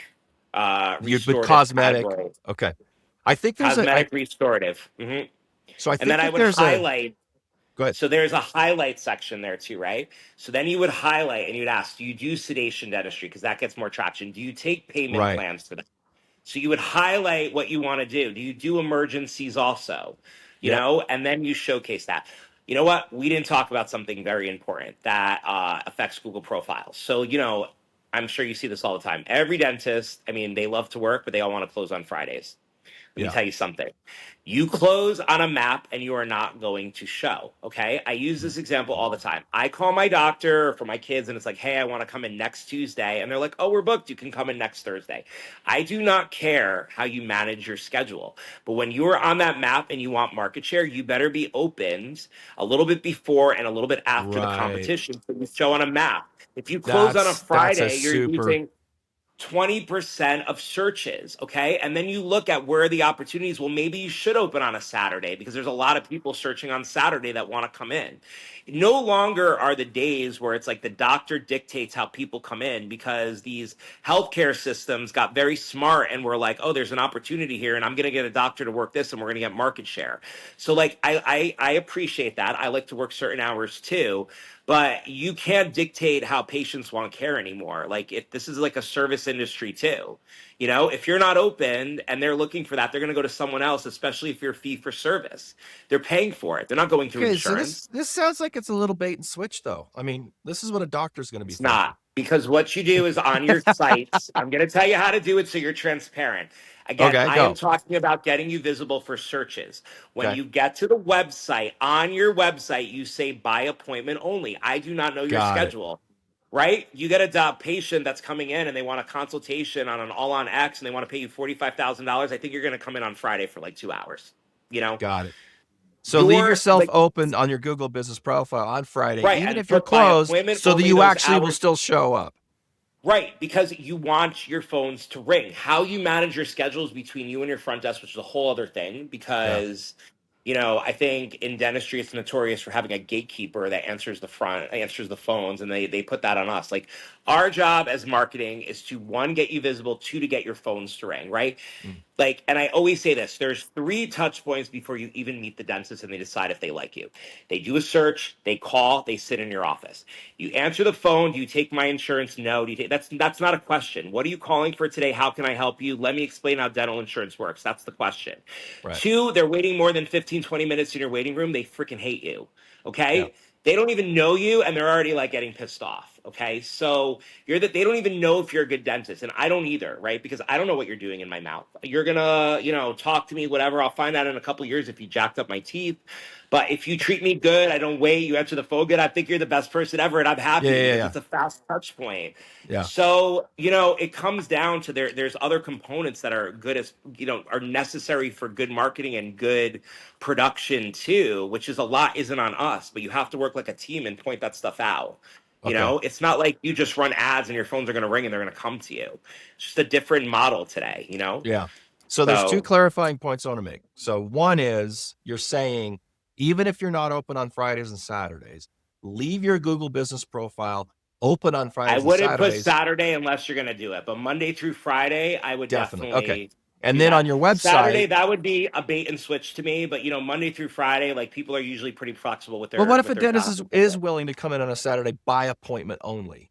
But restorative cosmetic. category. Okay. I think there's Cosmetic restorative. so I And then think I that would there's a, highlight. go ahead. So there's a highlight section there too, right? So then you would highlight and you'd ask, do you do sedation dentistry? Because that gets more traction. Do you take payment Right. plans for that? So you would highlight what you want to do. Do you do emergencies also? Yep. And then you showcase that. You know what? We didn't talk about something very important that affects Google profiles. So, I'm sure you see this all the time. Every dentist, I mean, they love to work, but they all want to close on Fridays. Let me Yeah. tell you something. You close on a map and you are not going to show. Okay. I use this example all the time. I call my doctor for my kids and it's like, hey, I want to come in next Tuesday. And they're like, oh, we're booked. You can come in next Thursday. I do not care how you manage your schedule. But when you are on that map and you want market share, you better be opened a little bit before and a little bit after the Right. competition. So you show on a map. If you close on a That's a Friday, you're super, using 20% of searches, okay? And then you look at where the opportunities, well, maybe you should open on a Saturday because there's a lot of people searching on Saturday that want to come in. No longer are the days where it's like the doctor dictates how people come in, because these healthcare systems got very smart and were like, oh, there's an opportunity here and I'm going to get a doctor to work this and we're going to get market share. So like, I appreciate that. I like to work certain hours too, but you can't dictate how patients want care anymore. Like, if this is like a service industry too, if you're not open and they're looking for that, they're going to go to someone else, especially if you're fee for service. They're paying for it. They're not going through okay. So this, insurance. this sounds like it's a little bait and switch though. I mean, this is what a doctor's going to be It's thinking. not, because what you do is on your sites. I'm going to tell you how to do it so you're transparent. Again, Okay. I am Go. talking about getting you visible for searches. When Okay. you get to the website, on your website, you say by appointment only. I do not know your Got it. schedule. right? You get a patient that's coming in and they want a consultation on an all on X and they want to pay you $45,000. I think you're going to come in on Friday for like 2 hours. You know, Got it. So leave you're yourself like, open on your Google business profile on Friday, right. even And if you're put by closed, appointment so that only you those actually will hours. still show up. Right, because you want your phones to ring. How you manage your schedules between you and your front desk, which is a whole other thing, Yeah. because I think in dentistry it's notorious for having a gatekeeper that answers the phones, and they put that on us. Like our job as marketing is to one, get you visible, two, to get your phones to ring, right? Mm. Like, and I always say this, there's 3 touch points before you even meet the dentist and they decide if they like you. They do a search, they call, they sit in your office. You answer the phone. Do you take my insurance? No. Do you take, that's not a question. What are you calling for today? How can I help you? Let me explain how dental insurance works. That's the question. Right. 2, they're waiting more than 15, 20 minutes in your waiting room. They freaking hate you. Yeah. Okay? They don't even know you and they're already like getting pissed off. Okay? So they don't even know if you're a good dentist. And I don't either, right? Because I don't know what you're doing in my mouth. You're gonna, talk to me, whatever. I'll find out in a couple of years if you jacked up my teeth. But if you treat me good, I don't wait, you answer the phone good, I think you're the best person ever, and I'm Yeah. happy Yeah. because Yeah. it's a fast touch point. Yeah. So, it comes down to there's other components that are good as, are necessary for good marketing and good production too, which is a lot isn't on us, but you have to work like a team and point that stuff out. Okay. It's not like you just run ads and your phones are going to ring and they're going to come to you. It's just a different model today. Yeah. So there's 2 So clarifying points I want to make. So one is you're saying, even if you're not open on Fridays and Saturdays, leave your Google business profile open on I Fridays and wouldn't put Saturdays. Saturday unless you're going to do it, but Monday through Friday, I would Definitely. Okay. definitely And do then on that. your Saturday, website, that would be a bait and switch to me, but Monday through Friday, like people are usually pretty flexible with well, their what if with a their dentist time. is willing to come in on a Saturday by appointment only?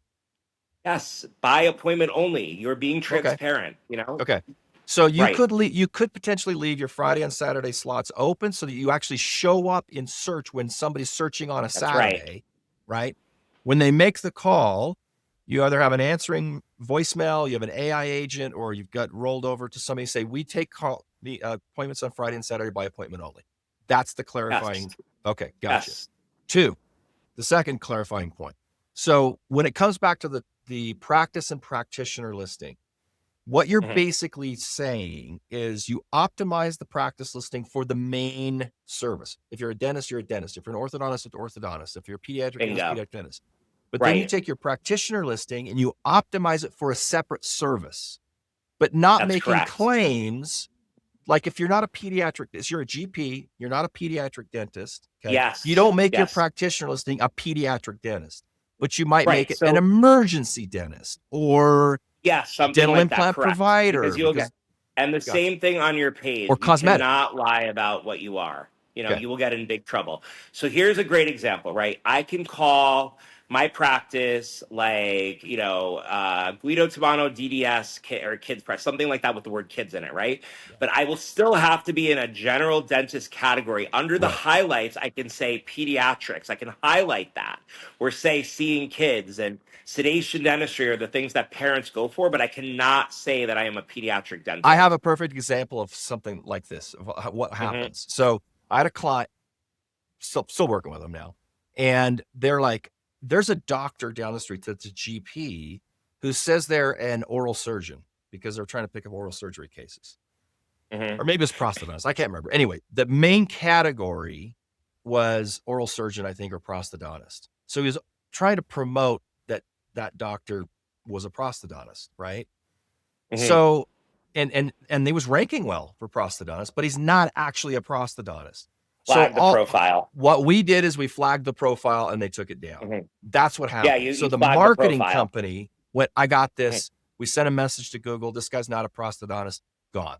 Yes, by appointment only. You're being Okay. transparent. Okay. So you Right. could potentially leave your Friday and Saturday slots open so that you actually show up in search when somebody's searching on a That's right. Saturday, right? When they make the call, you either have an answering voicemail, you have an AI agent, or you've got rolled over to somebody say, we take the appointments on Friday and Saturday by appointment only. That's the Yes. clarifying. Okay, gotcha. Yes. 2, the second clarifying point. So when it comes back to the practice and practitioner listing, what you're Mhm. basically saying is you optimize the practice listing for the main service. If you're a dentist, you're a dentist. If you're an orthodontist, you're an orthodontist. If you're a pediatric dentist, Bingo. pediatric dentist. But then you Right. take your practitioner listing and you optimize it for a separate service, but not That's making correct. claims. Like if you're not a pediatric, you're a GP, you're not a pediatric dentist. Okay. You Yes. don't make your Yes. practitioner listing a pediatric dentist, but you might make Right. it an So, emergency dentist or yeah, something dental like that. implant Correct. Because provider, you'll because get, and the gotcha. same thing on your Or page. You cosmetic. cannot lie about what you are. Okay. You will get in big trouble. So here's a great example, right? I can call my practice like, Guido Tebano DDS or Kids Press, something like that with the word kids in it, right? Yeah. But I will still have to be in a general dentist category. Under the Right. highlights, I can say pediatrics. I can highlight that, or say seeing kids, and sedation dentistry are the things that parents go for, but I cannot say that I am a pediatric I have dentist. a perfect example of something like this, of what Hmm. happens. So I had a client, still working with them now. And they're like, there's a doctor down the street that's a GP who says they're an oral surgeon because they're trying to pick up oral surgery cases. Hmm. Or maybe it's prosthodontist. I can't remember. Anyway, the main category was oral surgeon, I think, or prosthodontist. So he was trying to promote that doctor was a prosthodontist, right? Hmm. So, and they was ranking well for prosthodontist, but he's not actually a prosthodontist. So Flag the profile. what we did is we flagged the profile and they took it down. Hmm. That's what Yeah, happened. So you the flag the marketing profile. company went, I got Mhm. this. We sent a message to Google. This guy's not a prosthodontist. Gone.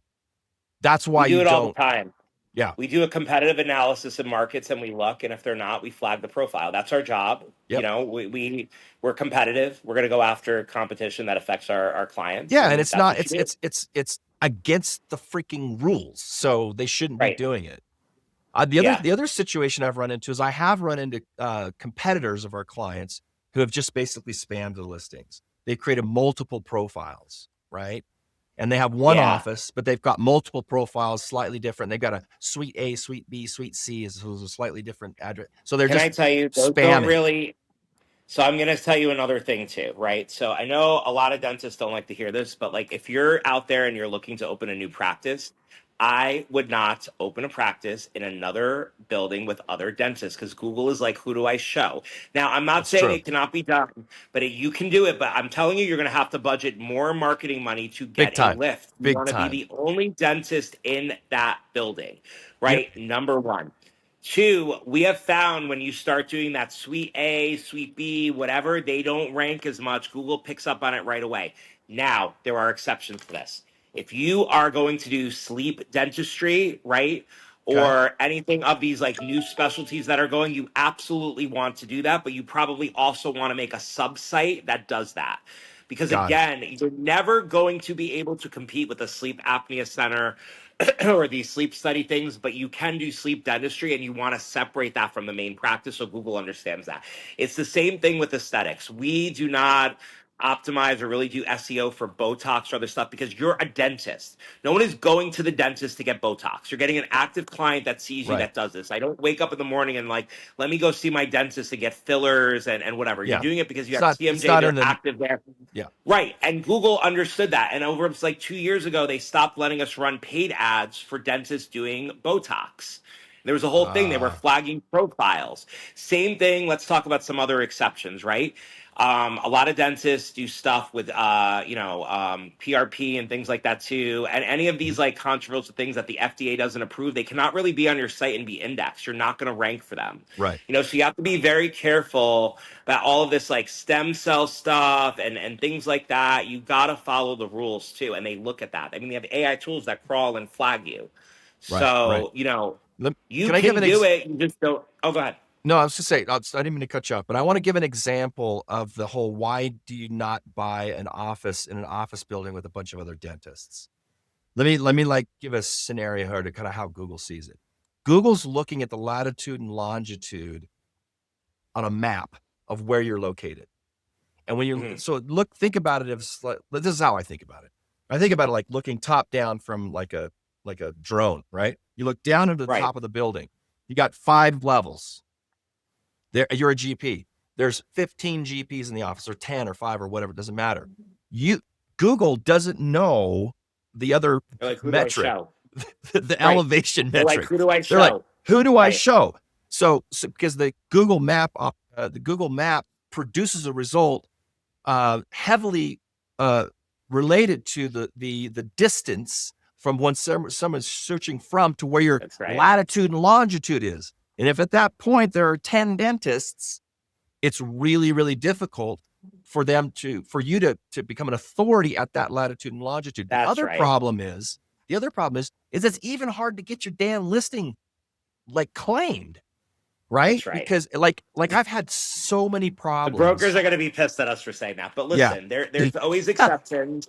That's We why do you it all the don't. time. Yeah. We do a competitive analysis in markets and we look, and if they're not, we flag the profile. That's our job. Yep. We're competitive. We're going to go after competition that affects our clients, Yeah. And and it's that's not, what you do. it's against the freaking rules. So they shouldn't be Right. doing it. Yeah. The other situation I've run into is I have run into competitors of our clients who have just basically spammed the listings. They've created multiple profiles, right? And they have one Yeah. office, but they've got multiple profiles, slightly different. They've got a suite A, suite B, suite C is a slightly different address. So they're Can I just tell you, those don't spamming. really So I'm going to tell you another thing too, right? So I know a lot of dentists don't like to hear this, but like if you're out there and you're looking to open a new practice, I would not open a practice in another building with other dentists because Google is like, who do I show? Now, I'm not That's saying true. it cannot be done, but you can do it. But I'm telling you, you're going to have to budget more marketing money to Big get a time. lift. You Big want to be time. the only dentist in that building, Yep. right? Number one. Two, we have found when you start doing that suite A, suite B, whatever, they don't rank as much. Google picks up on it right away. Now, there are exceptions to this. If you are going to do sleep dentistry, right, Okay. or anything of these like new specialties that are going, you absolutely want to do that, but you probably also want to make a sub site that does that. Because Got it. again, you're never going to be able to compete with a sleep apnea center or these sleep study things, but you can do sleep dentistry and you want to separate that from the main practice so Google understands that. It's the same thing with aesthetics. We do not optimize or really do SEO for Botox or other stuff because you're a dentist. No one is going to the dentist to get Botox. You're getting an active client that sees you Right. that does this. I don't wake up in the morning and like, let me go see my dentist to get fillers and whatever. You're Yeah. doing it because you It's have not, it's TMJ, not in they're the, active there. yeah. Right. And Google understood that. And over it's like 2 years ago, they stopped letting us run paid ads for dentists doing Botox. There was a whole thing. They were Uh, flagging profiles. Same thing. Let's talk about some other exceptions, right? A lot of dentists do stuff with, PRP and things like that too. And any of mhm. these like controversial things that the FDA doesn't approve, they cannot really be on your site and be indexed. You're not going to rank for them. Right. So you have to be very careful about all of this like stem cell stuff and things like that. You got to follow the rules too. And they look at that. I mean, they have AI tools that crawl and flag you. Right. Right. So, Let, you can I give can an do it. You just don't. Oh, go ahead. No, I was just saying, I didn't mean to cut you off, but I want to give an example of the whole, why do you not buy an office in an office building with a bunch of other dentists? Let me like give a scenario here to kind of how Google sees it. Google's looking at the latitude and longitude on a map of where you're located. And when Hmm. so think about it as like, this is how I think about it. I think about it like looking top down from like a drone, right? You look down into the Right. top of the building. You got 5 levels. There, you're a GP. There's 15 GPs in the office, or 10 or 5 or whatever, it doesn't matter. Google doesn't know the other They're like, who do I metric, show? the Right. elevation They're like, metric. who do I They're like, show? who do I Right. show? So because the Google Map produces a result heavily related to the distance from when someone's searching from to where your That's right. latitude and longitude is. And if at that point there are 10 dentists, it's really, really difficult for you to become an authority at that latitude and longitude. The That's other right. problem is it's even hard to get your damn listing like claimed, right? That's right. Because like I've had so many The brokers problems. are going to be pissed at us for saying that. But Yeah. listen, there's always exceptions.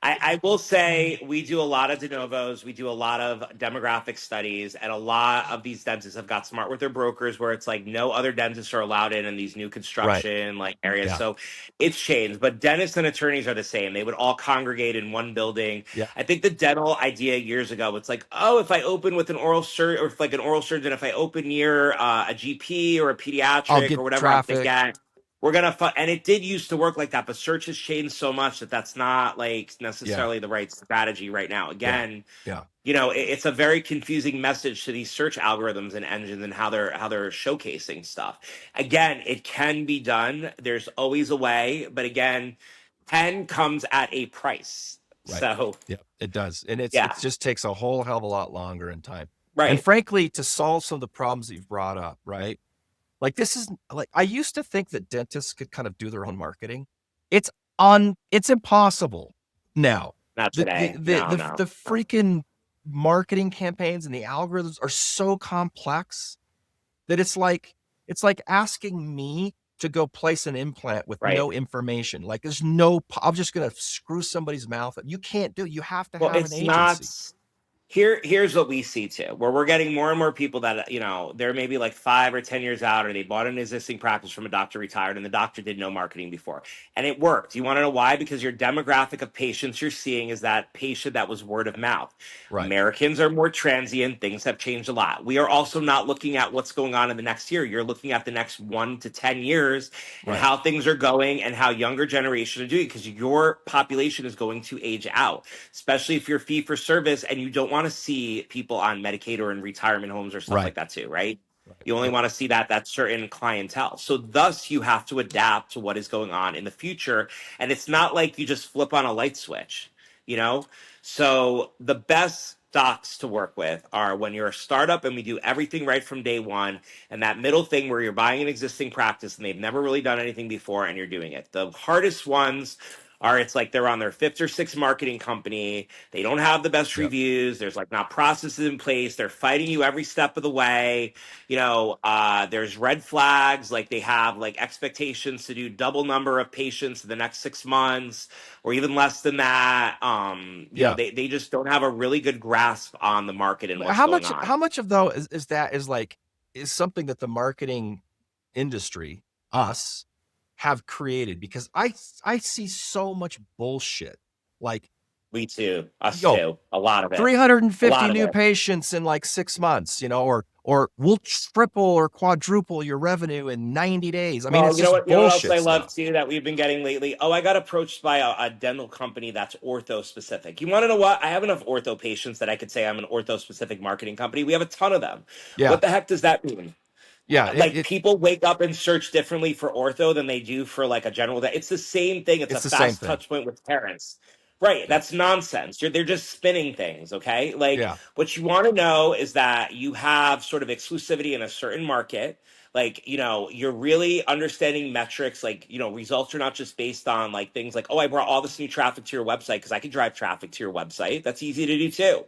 I will say we do a lot of de novos. We do a lot of demographic studies. And a lot of these dentists have got smart with their brokers where it's like no other dentists are allowed in these new Right. construction like areas. Yeah. So it's changed. But dentists and attorneys are the same. They would all congregate in one building. Yeah. I think the dental idea years ago, it's like, oh, if I open with an oral surgeon or if like an oral surgeon, if I open near a GP or a I'll pediatric or get whatever, I'm going to traffic. get we're gonna and it did used to work like that, but search has changed so much that that's not like Yeah. necessarily the right strategy right now. Yeah. Again, Yeah. it's a very confusing message to these search algorithms and engines and how they're showcasing stuff. Again, it can be done. There's always a way, but again, 10 comes at a price. Right. So Yeah, it does. And it yeah, just takes a whole hell of a lot longer in time. And right. frankly, to solve some of the problems that you've brought up, right? Like this is like, I used to think that dentists could kind of do their own marketing. It's it's impossible now. Not The today. No, no. the freaking marketing campaigns and the algorithms are so complex that it's like asking me to go place an implant with Right. no information. Like there's I'm just going to screw somebody's mouth up. You can't do it. You have to Well, have an it's not. agency. Here's what we see too, where we're getting more and more people that, they're maybe like 5 or 10 years out, or they bought an existing practice from a doctor retired and the doctor did no marketing before. And it worked. You want to know why? Because your demographic of patients you're seeing is that patient that was word of mouth. Right. Americans are more transient. Things have changed a lot. We are also not looking at what's going on in the next year. You're looking at the next 1 to 10 years and Right. how things are going and how younger generation are doing, because your population is going to age out, especially if you're fee for service and you don't want to see people on Medicaid or in retirement homes or stuff Right. like that too, right? Right. You only Yep. want to see that certain clientele. So thus you have to adapt to what is going on in the future. And it's not like you just flip on a light switch, you know? So the best docs to work with are when you're a startup and we do everything right from day one, and that middle thing where you're buying an existing practice and they've never really done anything before and you're doing it. The hardest ones are, it's like they're on their fifth or sixth marketing company. They don't have the best Yep. reviews. There's like not processes in place. They're fighting you every step of the way. There's red flags. Like they have like expectations to do double number of patients in the next 6 months or even less than that. Yeah. They just don't have a really good grasp on the market and what's How going much, on. how much of though is something that the marketing industry, us, have created? Because I see so much bullshit. Like, We too, us yo, too, a lot of it, a 350 lot of new it. patients in like 6 months, or we'll triple or quadruple your revenue in 90 days. I mean, Well, it's just you know what else bullshit I love stuff. too that we've been getting lately? Oh, I got approached by a dental company that's ortho specific. You want to know what? I have enough ortho patients that I could say I'm an ortho specific marketing company. We have a ton of them. Yeah. What the heck does that mean? Yeah. Like people wake up and search differently for ortho than they do for like a general. It's the same thing. It's a It's the same fast thing. touch point with parents. Right, Yeah. that's nonsense. They're just spinning things, okay? Like Yeah. what you want to know is that you have sort of exclusivity in a certain market. Like, you're really understanding metrics. Like, results are not just based on like things like, oh, I brought all this new traffic to your website, because I can drive traffic to your website. That's easy to do too.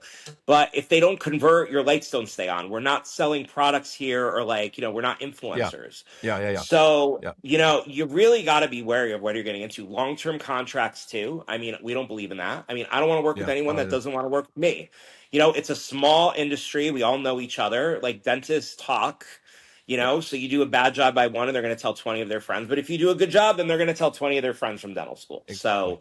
But if they don't convert, your lights don't stay on. We're not selling products here, or like, we're not Yeah. influencers. Yeah. Yeah. Yeah. So, Yeah. you really got to be wary of what you're getting into. Long-term contracts too. I mean, we don't believe in that. I mean, I don't want to work with Yeah. I anyone don't that either. doesn't want to work with me. It's a small industry. We all know each other. Like dentists talk, Yep. so you do a bad job by one and they're going to tell 20 of their friends. But if you do a good job, then they're going to tell 20 of their friends from dental school. Exactly.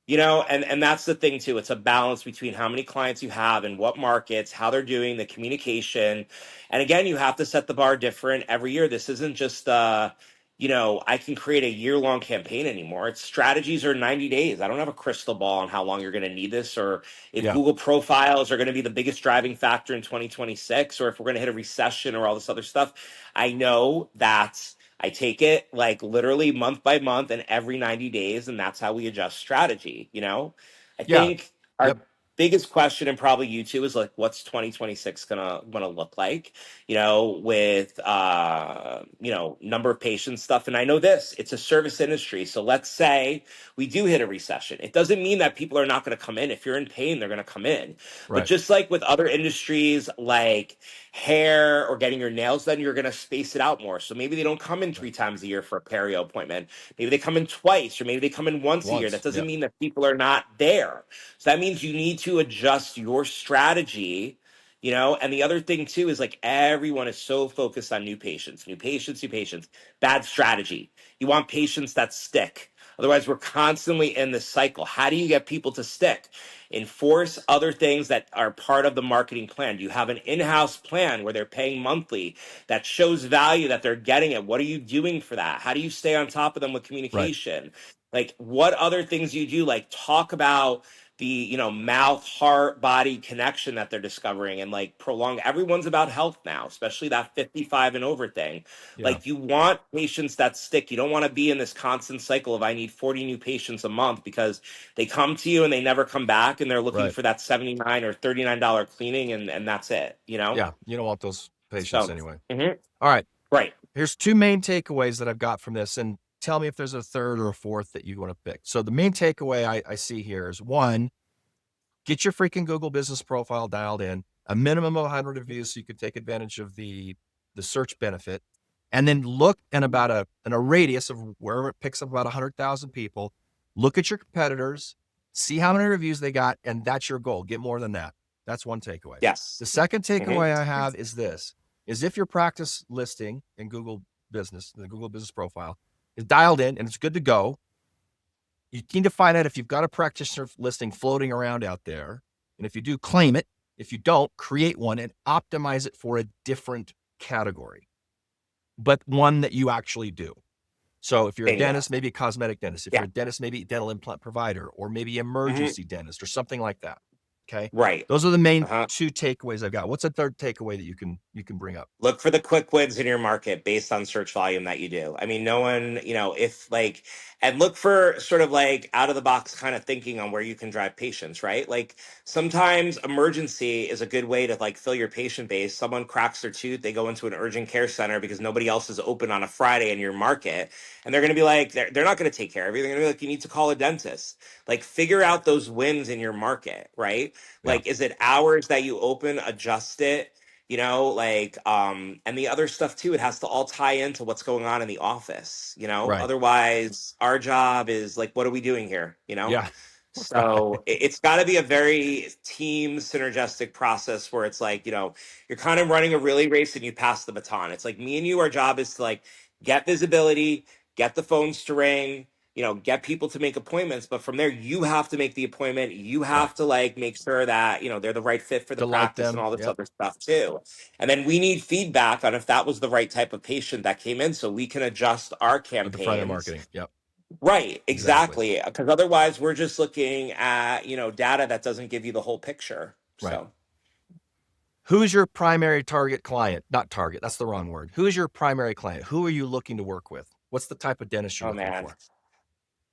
So, and that's the thing too. It's a balance between how many clients you have and what markets, how they're doing, the communication. And again, you have to set the bar different every year. This isn't just I can create a year-long campaign anymore. It's strategies are 90 days. I don't have a crystal ball on how long you're going to need this, or if Yeah. Google profiles are going to be the biggest driving factor in 2026, or if we're going to hit a recession or all this other stuff. I know that I take it like literally month by month and every 90 days, and that's how we adjust strategy. I Yeah. think our Yep. biggest question, and probably you too, is like, what's 2026 gonna look like? With number of patients stuff. And I know this, it's a service industry. So let's say we do hit a recession. It doesn't mean that people are not going to come in. If you're in pain, they're going to come in. But Right. just like with other industries, like hair or getting your nails done, you're going to space it out more. So maybe they don't come in Right. 3 times a year for a perio appointment. Maybe they come in twice, or maybe they come in once a year. That Once. doesn't Yep. mean that people are not there. So that means you need to adjust your strategy. And the other thing too is like everyone is so focused on new patients, new patients, new patients. Bad strategy. You want patients that stick. Otherwise, we're constantly in this cycle. How do you get people to stick? Enforce other things that are part of the marketing plan. Do you have an in-house plan where they're paying monthly that shows value that they're getting it? What are you doing for that? How do you stay on top of them with Right. communication? Like what other things you do? Like talk about the mouth heart body connection that they're discovering, and like prolong. Everyone's about health now, especially that 55 and over thing. Yeah. Like you want patients that stick. You don't want to be in this constant cycle of I need 40 new patients a month, because they come to you and they never come back, and they're looking Right. for that 79 or $39 cleaning, and that's it. Yeah. You don't want those patients So anyway. mhm. All right. Right. Here's two main takeaways that I've got from this, and tell me if there's a third or a fourth that you want to pick. So the main takeaway I see here is, one, get your freaking Google business profile dialed in, a minimum of 100 reviews so you can take advantage of the search benefit, and then look in a radius of wherever it picks up about 100,000 people. Look at your competitors, see how many reviews they got, and that's your goal. Get more than that. That's one takeaway. Yes. The second takeaway Mm-hmm. I have is this, is if your practice listing in Google Business, the Google Business profile, is dialed in and it's good to go, you need to find out if you've got a practitioner listing floating around out there. And if you do, claim it. If you don't, create one and optimize it for a different category, but one that you actually do. So if you're a Bingo. dentist, maybe a cosmetic dentist. If Yeah. you're a dentist, maybe a dental implant provider, or maybe emergency dentist or something like that. Okay. Right. Those are the main two takeaways I've got. What's the third takeaway that you can bring up? Look for the quick wins in your market based on search volume that you do. I mean, no one, if like, and look for sort of like out of the box kind of thinking on where you can drive patients, right? Like sometimes emergency is a good way to like fill your patient base. Someone cracks their tooth, they go into an urgent care center because nobody else is open on a Friday in your market. And they're going to be like, they're not going to take care of you. They're going to be like, you need to call a dentist. Like figure out those wins in your market, right? Yeah. Like, is it hours that you open, adjust it? And the other stuff too, it has to all tie into what's going on in the office, Right. Otherwise our job is like, what are we doing here, Yeah. So it's got to be a very team synergistic process where it's like, you're kind of running a relay race and you pass the baton. It's like me and you, our job is to like get visibility, get the phones to ring, get people to make appointments. But from there, you have to make the appointment. You have to like make sure that, they're the right fit for the Delight practice and them. all this Yep. other stuff too. And then we need feedback on if that was the right type of patient that came in so we can adjust our At the front end campaigns. marketing. Yep. Right, exactly. Because otherwise we're just looking at, data that doesn't give you the whole picture. Right. So who's your primary target client? Not target, that's the wrong word. Who is your primary client? Who are you looking to work with? What's the type of dentist you're looking for?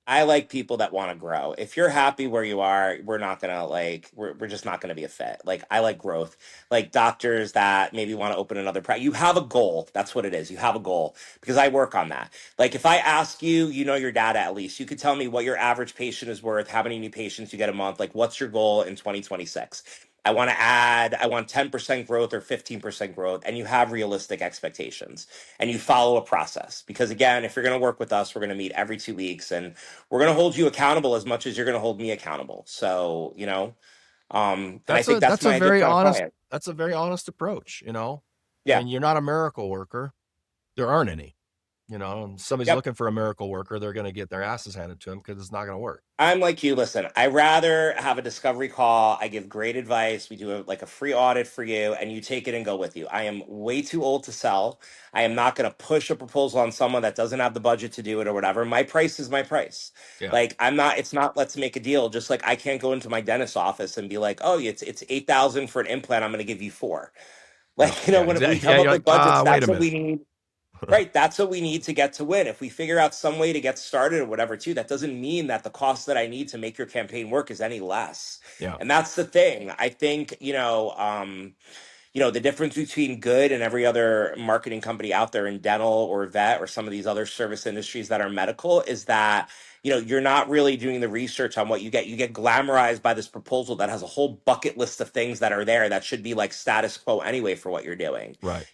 I like people that want to grow. If you're happy where you are, we're not gonna like we're just not gonna be a fit. Like I like growth. Like doctors that maybe want to open another practice. You have a goal. That's what it is. You have a goal because I work on that. Like if I ask you, your data at least. You could tell me what your average patient is worth, how many new patients you get a month. Like what's your goal in 2026? I want 10% growth or 15% growth, and you have realistic expectations and you follow a process. Because again, if you're going to work with us, we're going to meet every 2 weeks and we're going to hold you accountable as much as you're going to hold me accountable. So, and I think that's my ideal kind of client. That's a very honest approach, Yeah. And you're not a miracle worker. There aren't any, and somebody's looking for a miracle worker, they're going to get their asses handed to them because it's not going to work. I'm like you. Listen, I rather have a discovery call. I give great advice. We do a free audit for you, and you take it and go with you. I am way too old to sell. I am not going to push a proposal on someone that doesn't have the budget to do it or whatever. My price is my price. Yeah. Like I'm not. It's not. Let's make a deal. Just like I can't go into my dentist's office and be like, oh, it's 8,000 for an implant. I'm going to give you 4. Like when we come up with budgets, that's what we need. Right. That's what we need to get to win. If we figure out some way to get started or whatever, too, that doesn't mean that the cost that I need to make your campaign work is any less. Yeah. And that's the thing. I think, the difference between good and every other marketing company out there in dental or vet or some of these other service industries that are medical is that, you're not really doing the research on what you get. You get glamorized by this proposal that has a whole bucket list of things that are there that should be like status quo anyway for what you're doing. Right.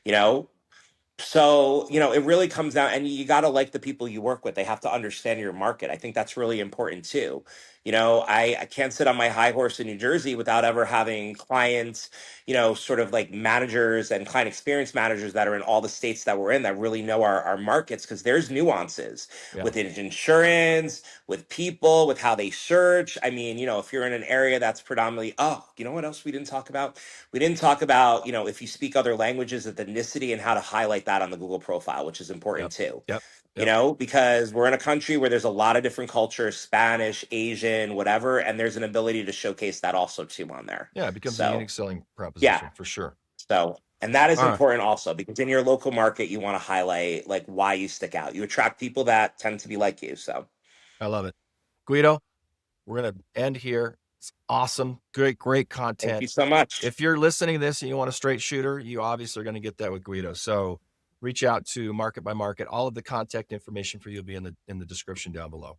So, it really comes down and you got to like the people you work with. They have to understand your market. I think that's really important too. I can't sit on my high horse in New Jersey without ever having clients, sort of like managers and client experience managers that are in all the states that we're in that really know our markets because there's nuances within insurance, with people, with how they search. I mean, if you're in an area that's predominantly, what else we didn't talk about? We didn't talk about, if you speak other languages, ethnicity and how to highlight that on the Google profile, which is important too. Yep. Because we're in a country where there's a lot of different cultures, Spanish, Asian, whatever, and there's an ability to showcase that also too on there. Yeah, it becomes a unique selling proposition for sure. So, and that is important also because in your local market, you want to highlight like why you stick out. You attract people that tend to be like you. So I love it. Guido, we're going to end here. It's awesome. Great content. Thank you so much. If you're listening to this and you want a straight shooter, you obviously are going to get that with Guido. So reach out to Market by Market. All of the contact information for you will be in the description down below.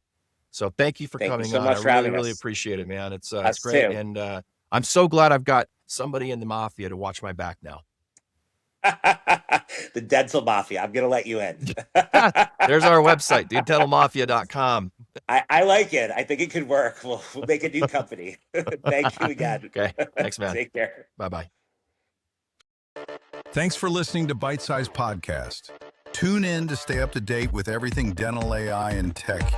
So thank you for coming on. I really appreciate it, man. It's great. And I'm so glad I've got somebody in the mafia to watch my back now. The dental mafia. I'm gonna let you in. There's our website, dudedentalmafia.com. I like it. I think it could work. We'll make a new company. Thank you again. Okay. Thanks, man. Take care. Bye-bye. Thanks for listening to Byte Sized Podcast. Tune in to stay up to date with everything dental AI and tech.